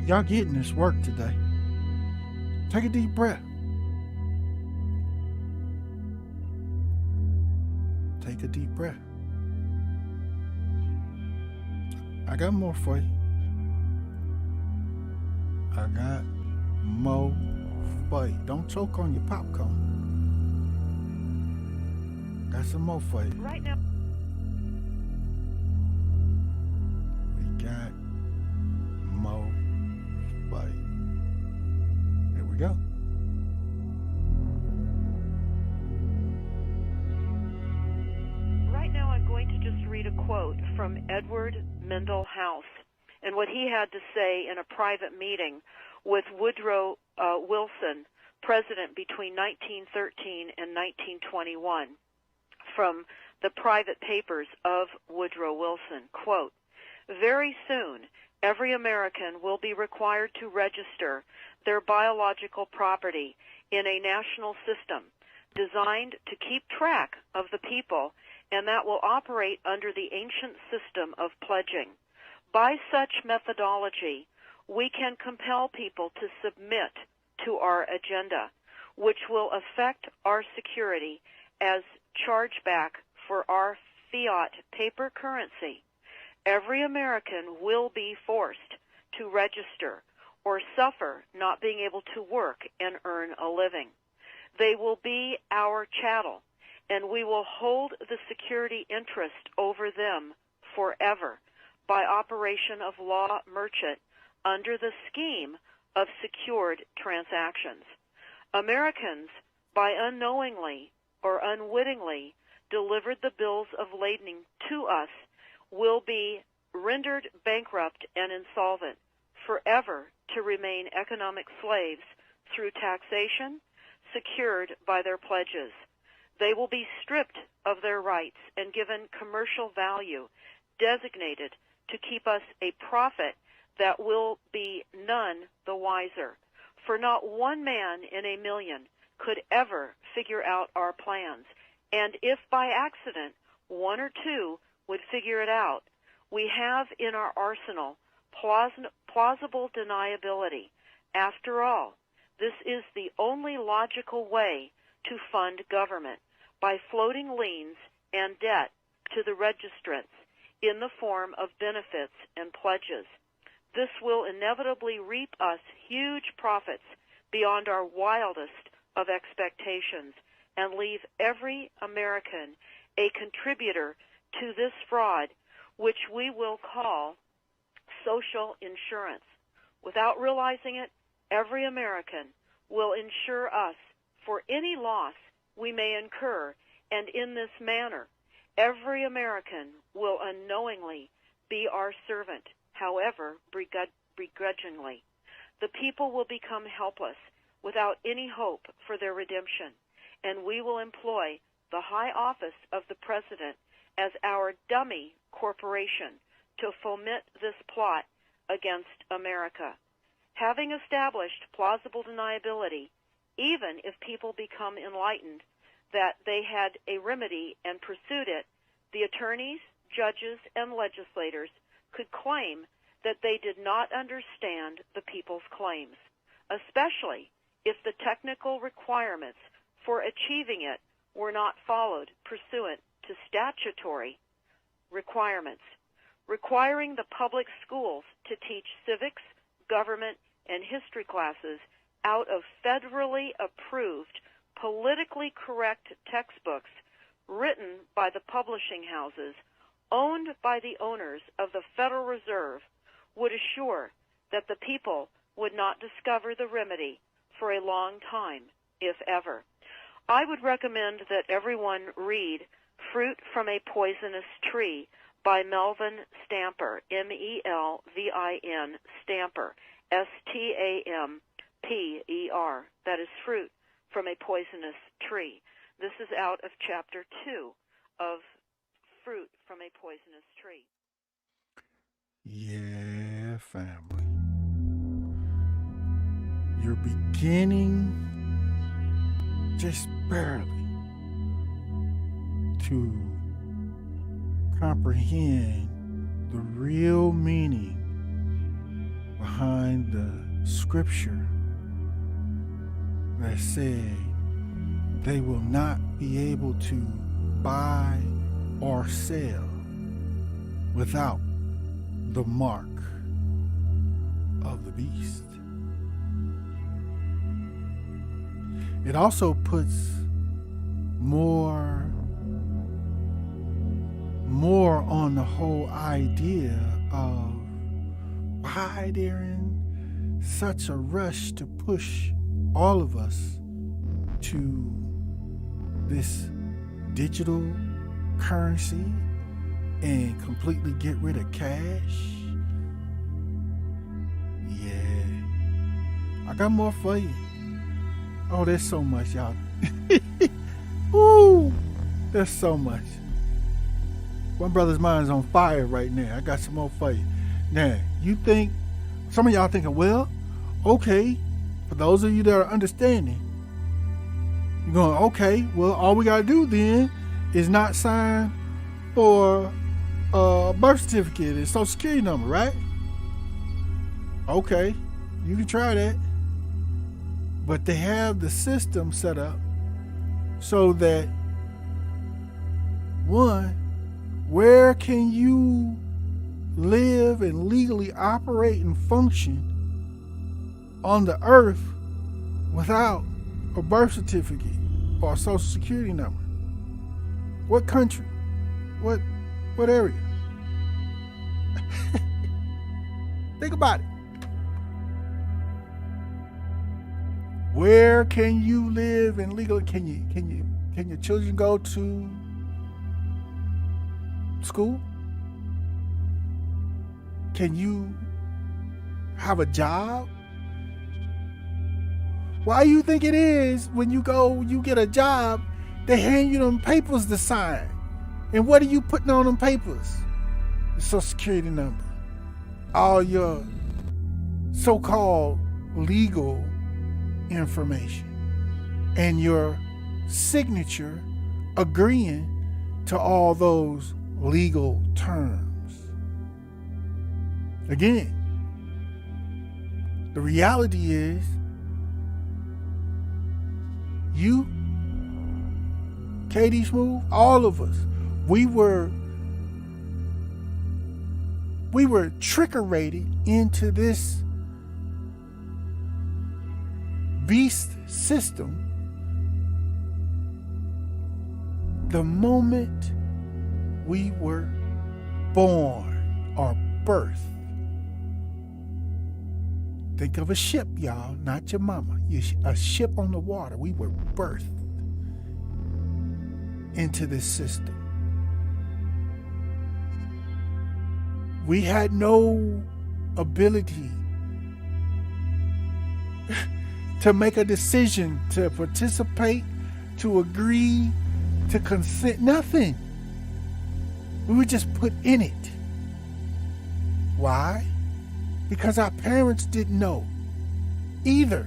Y'all getting this work today. Take a deep breath. Take a deep breath. I got more for you. I got more for you. Don't choke on your popcorn. Got some more for you. Right now. We got more for you. Here we go. Right now I'm going to just read a quote from Edward Mendell House and what he had to say in a private meeting with Woodrow Wilson, president between 1913 and 1921, from the private papers of Woodrow Wilson. Quote, "Very soon, every American will be required to register their biological property in a national system designed to keep track of the people, and that will operate under the ancient system of pledging. By such methodology, we can compel people to submit to our agenda, which will affect our security as chargeback for our fiat paper currency. Every American will be forced to register or suffer not being able to work and earn a living. They will be our chattel, and we will hold the security interest over them forever by operation of law merchant under the scheme of secured transactions. Americans, by unknowingly or unwittingly delivered the bills of lading to us, will be rendered bankrupt and insolvent, forever to remain economic slaves through taxation secured by their pledges. They will be stripped of their rights and given commercial value, designated to keep us a profit that will be none the wiser. For not one man in a million could ever figure out our plans, and if by accident one or two would figure it out, we have in our arsenal plausible deniability. After all, this is the only logical way to fund government, by floating liens and debt to the registrants in the form of benefits and pledges. This will inevitably reap us huge profits beyond our wildest of expectations and leave every American a contributor to this fraud, which we will call social insurance. Without realizing it, every American will insure us for any loss we may incur, and in this manner, every American will unknowingly be our servant, however begrudgingly. The people will become helpless, without any hope for their redemption, and we will employ the high office of the President as our dummy corporation to foment this plot against America. Having established plausible deniability, even if people become enlightened that they had a remedy and pursued it, the attorneys, judges, and legislators could claim that they did not understand the people's claims, especially if the technical requirements for achieving it were not followed pursuant to statutory requirements, requiring the public schools to teach civics, government, and history classes out of federally approved, politically correct textbooks written by the publishing houses owned by the owners of the Federal Reserve would assure that the people would not discover the remedy for a long time, if ever. I would recommend that everyone read Fruit from a Poisonous Tree by Melvin Stamper, M-E-L-V-I-N, Stamper, S-T-A-M-P-E-R. That is Fruit from a Poisonous Tree. This is out of Chapter 2 of Fruit from a Poisonous Tree. Yeah, family. You're beginning, just barely, to comprehend the real meaning behind the scripture that said they will not be able to buy or sell without the mark of the beast. It also puts more on the whole idea of why they're in such a rush to push all of us to this digital currency and completely get rid of cash. Yeah, I got more for you. Oh, there's so much, y'all. Ooh, there's so much. One Brother's Mind is on fire right now. I got some more for you. Now, you think, some of y'all thinking, well, okay, for those of you that are understanding, you're going, okay, well, all we got to do then is not sign for a birth certificate and social security number, right? Okay, you can try that. But they have the system set up so that, one, where can you live and legally operate and function on the earth without a birth certificate or a social security number? What country? What area? Think about it. Where can you live and legally can your children go to school? Can you have a job? Why you think it is when you get a job, they hand you them papers to sign? And what are you putting on them papers? The social security number. All your so-called legal information. And your signature agreeing to all those legal terms. Again, the reality is you, Katie Smooth, all of us, we were trickerated into this beast system the moment we were born or birthed. Think of a ship, y'all, not your mama. A ship on the water. We were birthed into this system. We had no ability to make a decision, to participate, to agree, to consent, nothing. We were just put in it. Why? Because our parents didn't know either.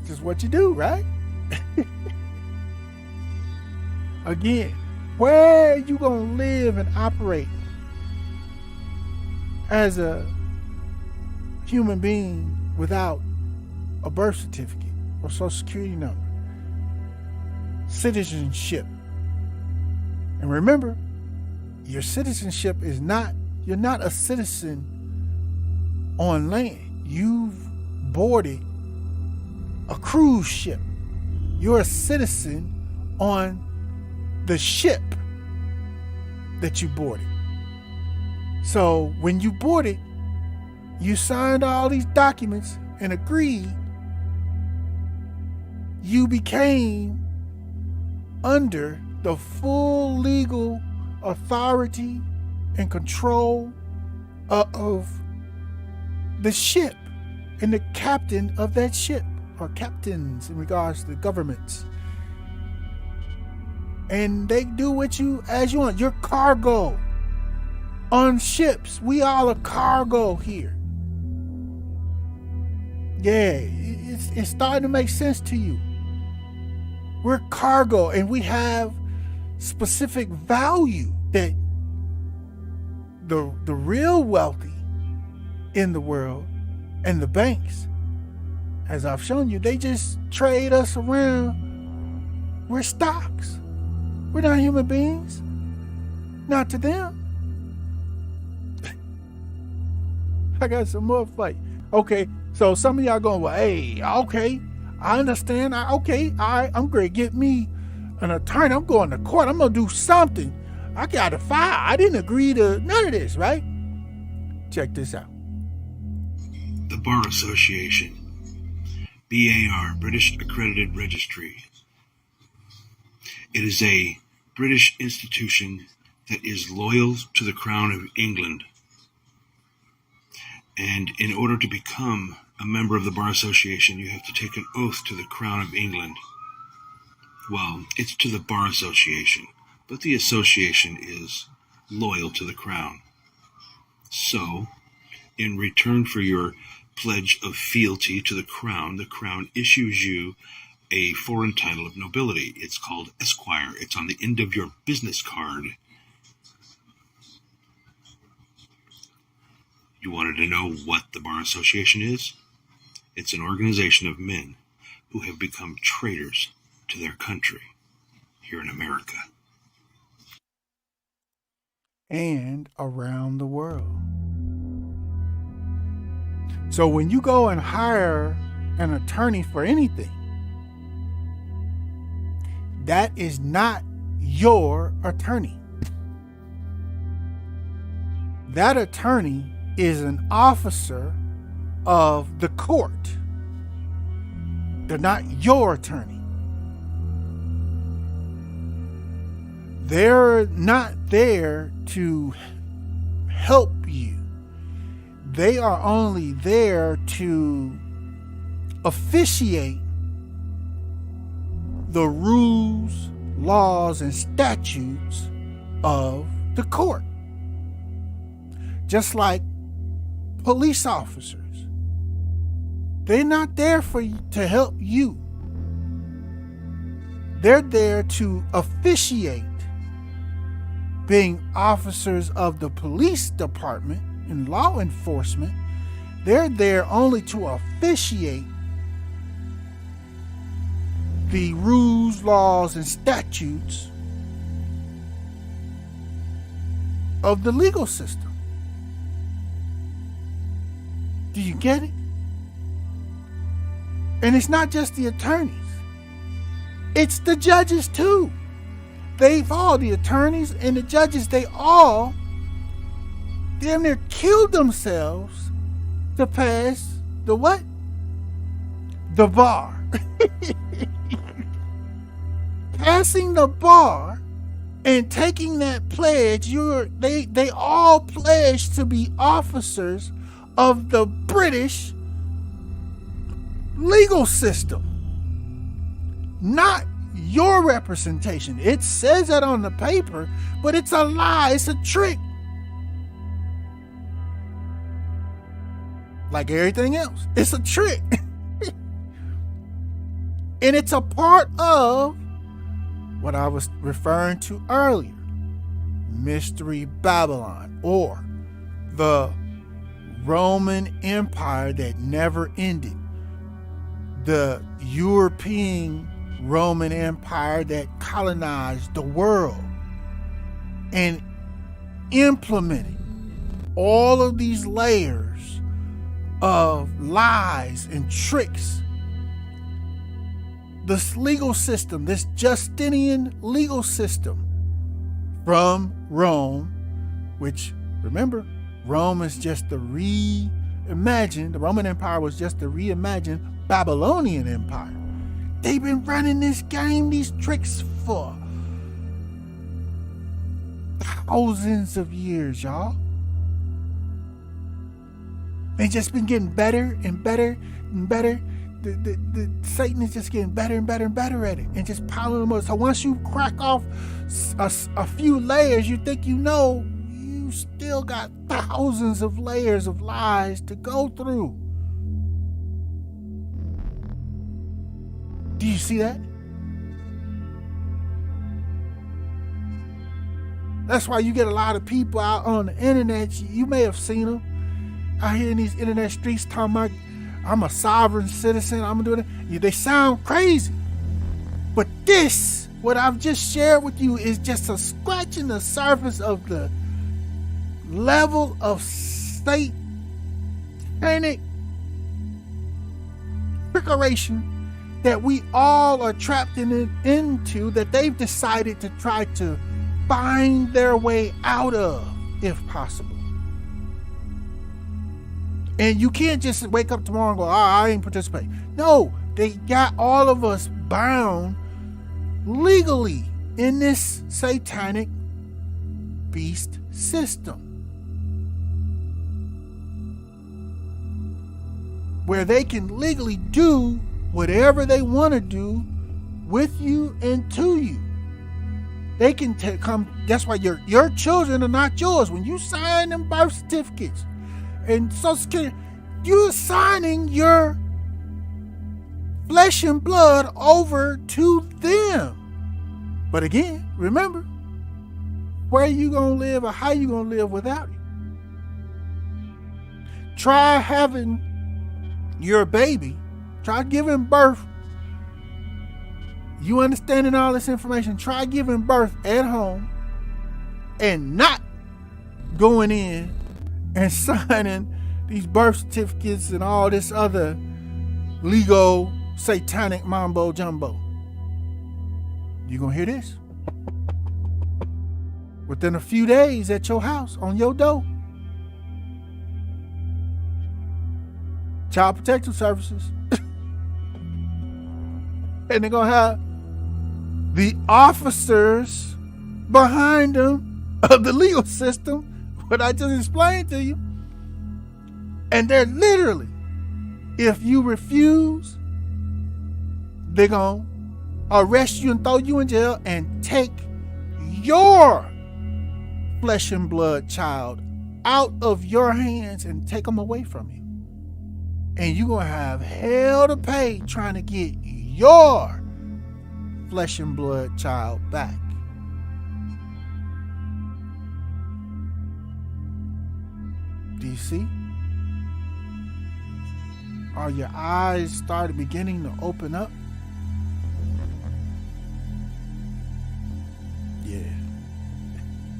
Just what you do, right? Again, where you gonna live and operate as a human being without a birth certificate or social security number? Citizenship. And remember, your citizenship is not, you're not a citizen on land. You've boarded a cruise ship. You're a citizen on the ship that you boarded. So when you boarded, you signed all these documents and agreed. You became under the full legal authority and control of the ship and the captain of that ship, or captains in regards to the governments. And they do with you as you want. You're cargo on ships. We all are cargo here. Yeah, it's starting to make sense to you. We're cargo, and we have specific value that the real wealthy in the world and the banks, as I've shown you, they just trade us around. We're stocks. We're not human beings. Not to them. I got some more fight. Okay, so some of y'all going, well, hey, okay, I understand. I'm great. Get me an attorney. I'm going to court. I'm going to do something. I got a file. I didn't agree to none of this, right? Check this out. The Bar Association, BAR, British Accredited Registry. It is a British institution that is loyal to the Crown of England. And in order to become a member of the Bar Association, you have to take an oath to the Crown of England. Well, it's to the Bar Association, but the association is loyal to the Crown. So, in return for your pledge of fealty to the Crown issues you a foreign title of nobility. It's called Esquire. It's on the end of your business card. You wanted to know what the Bar Association is? It's an organization of men who have become traitors to their country here in America. And around the world. So when you go and hire an attorney for anything, that is not your attorney. That attorney is an officer of the court. They're not your attorney. They're not there to help you. They are only there to officiate the rules, laws, and statutes of the court. Just like police officers. They're not there to help you. They're there to officiate, being officers of the police department and law enforcement. They're there only to officiate the rules, laws, and statutes of the legal system. Do you get it? And it's not just the attorneys. It's the judges too. The attorneys and the judges, they all damn near killed themselves to pass the what? The bar. Passing the bar and taking that pledge, they all pledged to be officers of the British legal system, not your representation. It says that on the paper, but it's a lie. It's a trick. Like everything else, it's a trick. And it's a part of what I was referring to earlier, Mystery Babylon, or the Roman Empire that never ended. The European Roman Empire that colonized the world and implemented all of these layers of lies and tricks. This legal system, this Justinian legal system from Rome, which, remember, Rome is just the Roman Empire was just the reimagined Babylonian Empire. They've been running this game, these tricks for thousands of years, y'all. They just been getting better and better and better. The Satan is just getting better and better and better at it, and just piling them up. So once you crack off a few layers, you think you know, you still got thousands of layers of lies to go through. Do you see that? That's why you get a lot of people out on the internet. You may have seen them out here in these internet streets talking about, I'm a sovereign citizen, I'm doing it. They sound crazy. But this, what I've just shared with you, is just a scratching the surface of the level of state satanic trickeration that we all are trapped into, that they've decided to try to find their way out of, if possible. And you can't just wake up tomorrow and go, I ain't participating. No, they got all of us bound legally in this satanic beast system, where they can legally do whatever they want to do with you and to you. They can come. That's why your children are not yours. When you sign them birth certificates and Social Security, you're signing your flesh and blood over to them. But again, remember, where you gonna live or how you gonna live without it. Try having your baby, try giving birth. You understanding all this information, try giving birth at home and not going in and signing these birth certificates and all this other legal satanic mambo jumbo. You gonna hear this within a few days at your house, on your door. Child Protective Services. And they're gonna have the officers behind them of the legal system, what I just explained to you. And they're literally, if you refuse, they're gonna arrest you and throw you in jail and take your flesh and blood child out of your hands and take them away from you. And you're gonna have hell to pay trying to get your flesh and blood child back. Do you see? Are your eyes beginning to open up? Yeah.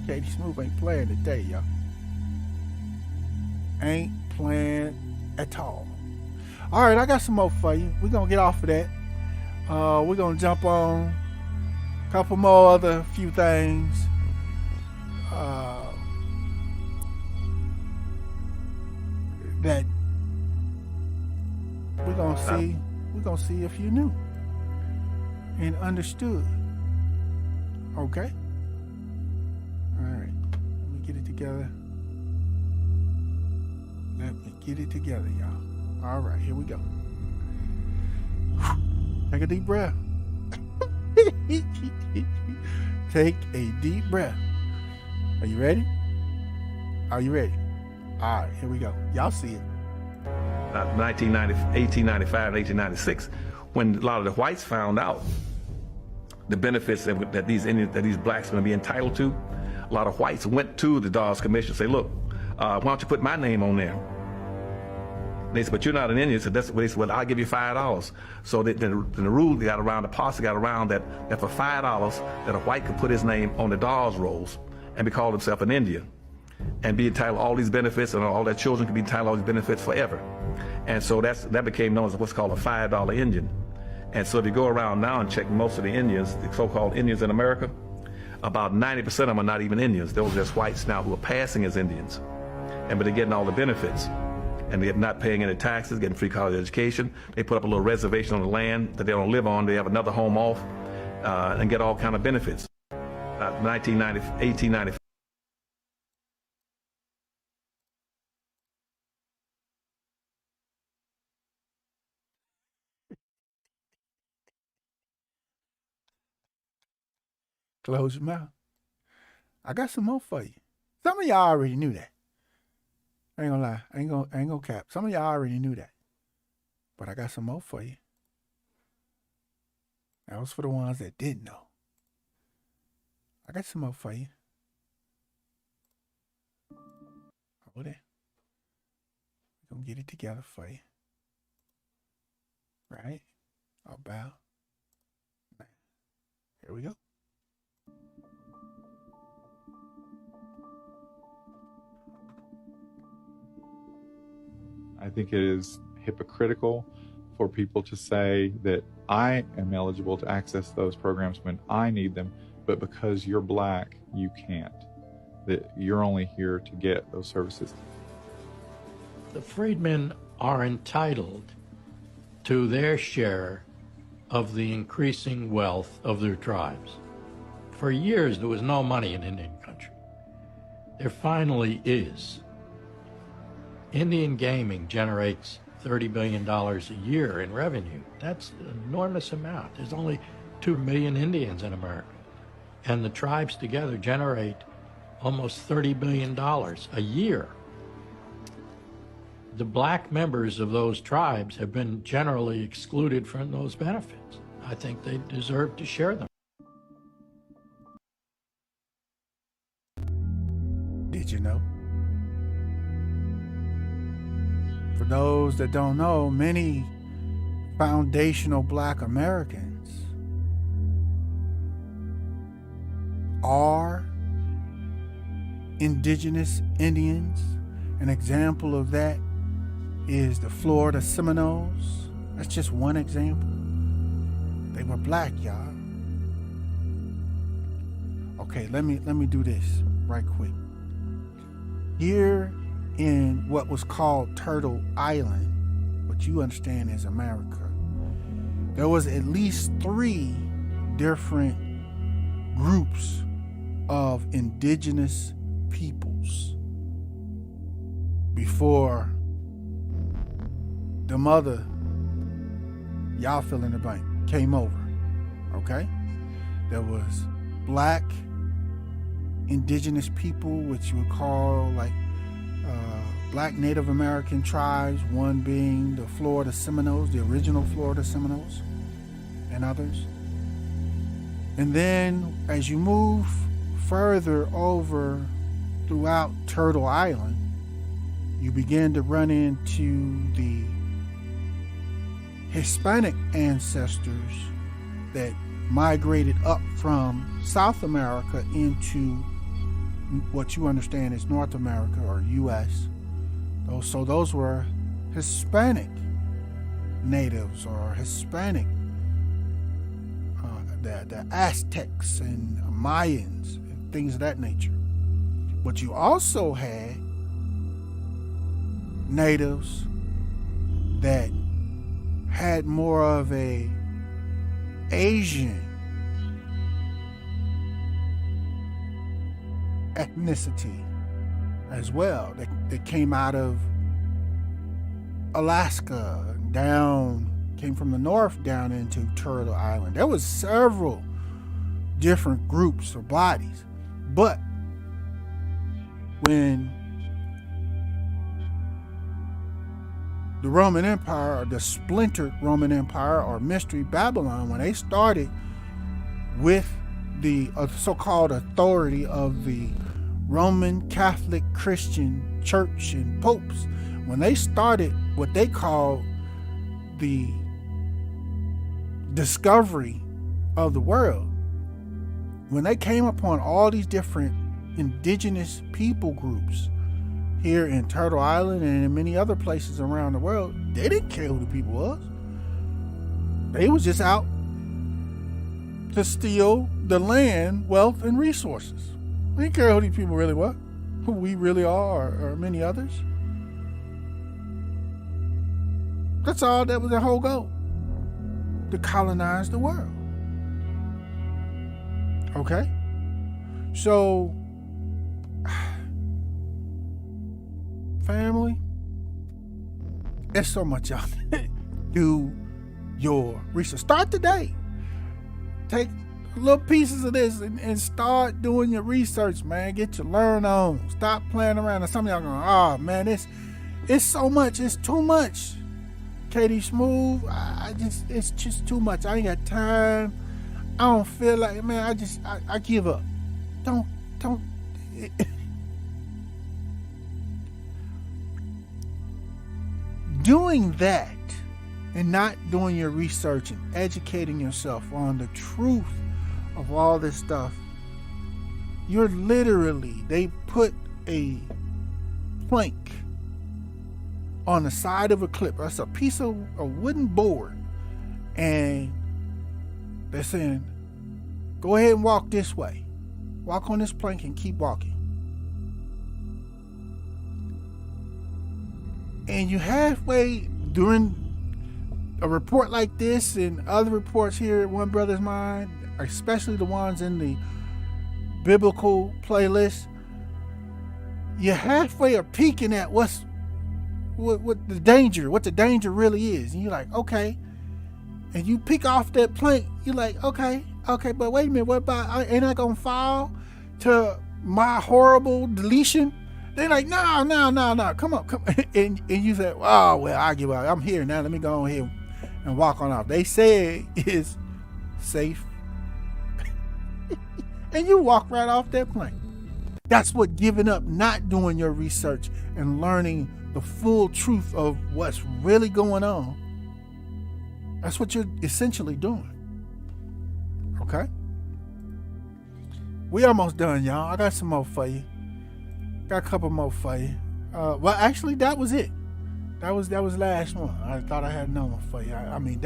Katie Smooth ain't playing today, y'all. Ain't playing at all. All right, I got some more for you. We're going to get off of that. We're going to jump on a couple more other few things. That we're going to see if you knew and understood. Okay? All right. Let me get it together. Y'all. All right, here we go. Take a deep breath. Take a deep breath. Are you ready? Are you ready? All right, here we go. Y'all see it. 1895 and 1896, when a lot of the whites found out the benefits that these blacks are going to be entitled to, a lot of whites went to the Dawes Commission and say, look, why don't you put my name on there? They said, but you're not an Indian. So that's what they said, well, I'll give you $5. So then the rule got around, the policy got around that for $5 that a white could put his name on the Dawes rolls and be called himself an Indian and be entitled to all these benefits, and all their children could be entitled to all these benefits forever. And so that became known as what's called a $5 Indian. And so if you go around now and check most of the Indians, the so-called Indians in America, about 90% of them are not even Indians. Those are just whites now who are passing as Indians. But they're getting all the benefits. And they're not paying any taxes, getting free college education. They put up a little reservation on the land that they don't live on. They have another home off and get all kind of benefits. 1895. Close your mouth. I got some more for you. Some of y'all already knew that. I ain't gonna lie. I ain't gonna cap. Some of y'all already knew that. But I got some more for you. That was for the ones that didn't know. I got some more for you. Hold it. We're gonna get it together for you. Right? About now. Here we go. I think it is hypocritical for people to say that I am eligible to access those programs when I need them, but because you're black, you can't. That you're only here to get those services. The freedmen are entitled to their share of the increasing wealth of their tribes. For years, there was no money in Indian country. There finally is. Indian gaming generates $30 billion a year in revenue. That's an enormous amount. There's only 2 million Indians in America. And the tribes together generate almost $30 billion a year. The black members of those tribes have been generally excluded from those benefits. I think they deserve to share them. Did you know? For those that don't know, many foundational black Americans are indigenous Indians. An example of that is the Florida Seminoles. That's just one example. They were black, y'all. Okay, let me do this right quick. Here in what was called Turtle Island, what you understand is America, there was at least 3 different groups of indigenous peoples before the mother, y'all fill in the blank, came over. Okay? There was black indigenous people, which you would call like black Native American tribes, one being the Florida Seminoles, the original Florida Seminoles, and others. And then as you move further over throughout Turtle Island, you begin to run into the Hispanic ancestors that migrated up from South America into what you understand as North America or U.S. So those were Hispanic natives or Hispanic, the Aztecs and Mayans and things of that nature. But you also had natives that had more of a Asian ethnicity as well, that came out of Alaska, came from the north down into Turtle Island. There was several different groups or bodies, but when the Roman Empire, or the splintered Roman Empire, or Mystery Babylon, when they started with the so-called authority of the Roman Catholic Christian Church and popes, when they started what they called the discovery of the world, when they came upon all these different indigenous people groups here in Turtle Island and in many other places around the world, they didn't care who the people was. They was just out to steal the land, wealth, and resources. They didn't care who these people really were, who we really are, or many others. That's all. That was their whole goal, to colonize the world. Okay? So, family, there's so much out there. Do your research. Start today. Take little pieces of this and start doing your research, man. Get your learn on. Stop playing around. And some of y'all going, oh man, it's so much. It's too much. Katie Smooth, it's just too much. I ain't got time. I don't feel like it, man. I give up. Don't. Doing that and not doing your research and educating yourself on the truth of all this stuff, you're literally, they put a plank on the side of a cliff. That's a piece of a wooden board. And they're saying, go ahead and walk this way. Walk on this plank and keep walking. And you halfway during a report like this and other reports here at One Brothas Mind, especially the ones in the biblical playlist, you halfway are peeking at what the danger really is. And you're like, okay. And you peek off that plank, you're like, okay, but wait a minute, what about, ain't I gonna fall to my horrible deletion? They're like, no, come on. And you say, oh, well, I give up. I'm here now. Let me go on here and walk on off. They say it's safe. And you walk right off that plank. That's what giving up, not doing your research and learning the full truth of what's really going on. That's what you're essentially doing. Okay? We almost done, y'all. I got some more for you. Got a couple more for you. Well, actually, that was it. That was the last one. I thought I had another one for you. I mean,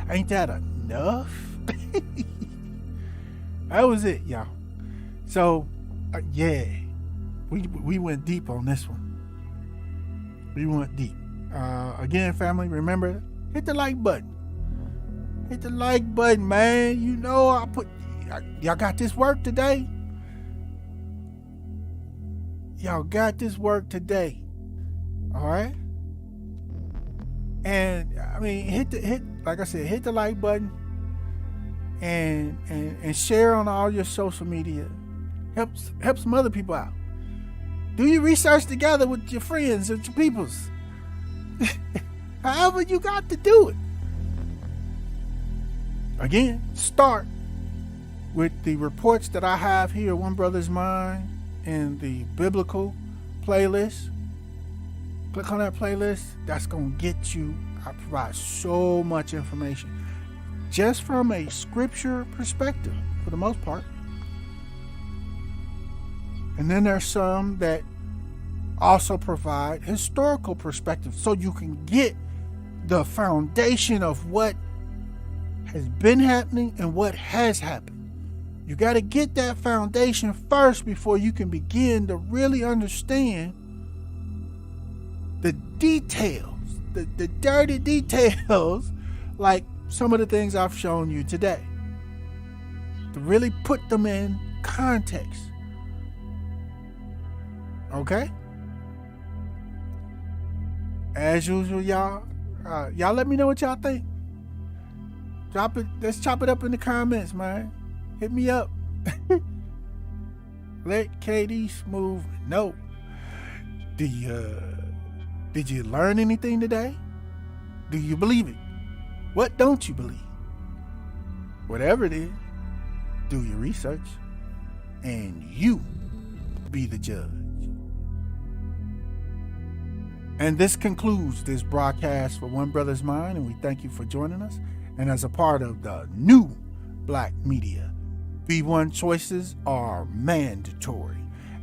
ain't that enough? That was it, y'all. So, yeah, we went deep on this one. We went deep. Again, family, remember, hit the like button. Hit the like button, man. You know, y'all got this work today. Y'all got this work today. All right? And I mean, like I said, hit the like button and share on all your social media. Help some other people out. Do your research together with your friends, with your peoples. However you got to do it. Again, start with the reports that I have here at One Brothas Mind in the biblical playlist. Click on that playlist. That's going to get you. I provide so much information just from a scripture perspective for the most part. And then there's some that also provide historical perspective so you can get the foundation of what has been happening and what has happened. You got to get that foundation first before you can begin to really understand the details, the dirty details, like some of the things I've shown you today. To really put them in context. Okay? As usual, y'all let me know what y'all think. Drop it. Let's chop it up in the comments, man. Hit me up. Let KD Smooth know. Did you learn anything today? Do you believe it? What don't you believe? Whatever it is, do your research and you be the judge. And this concludes this broadcast for One Brothas Mind, and we thank you for joining us. And as a part of the new Black media, B1 choices are mandatory,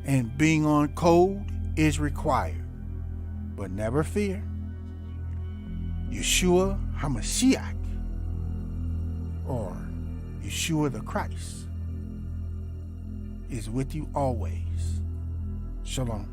and being on code is required. But never fear, Yeshua HaMashiach, or Yeshua the Christ, is with you always. Shalom.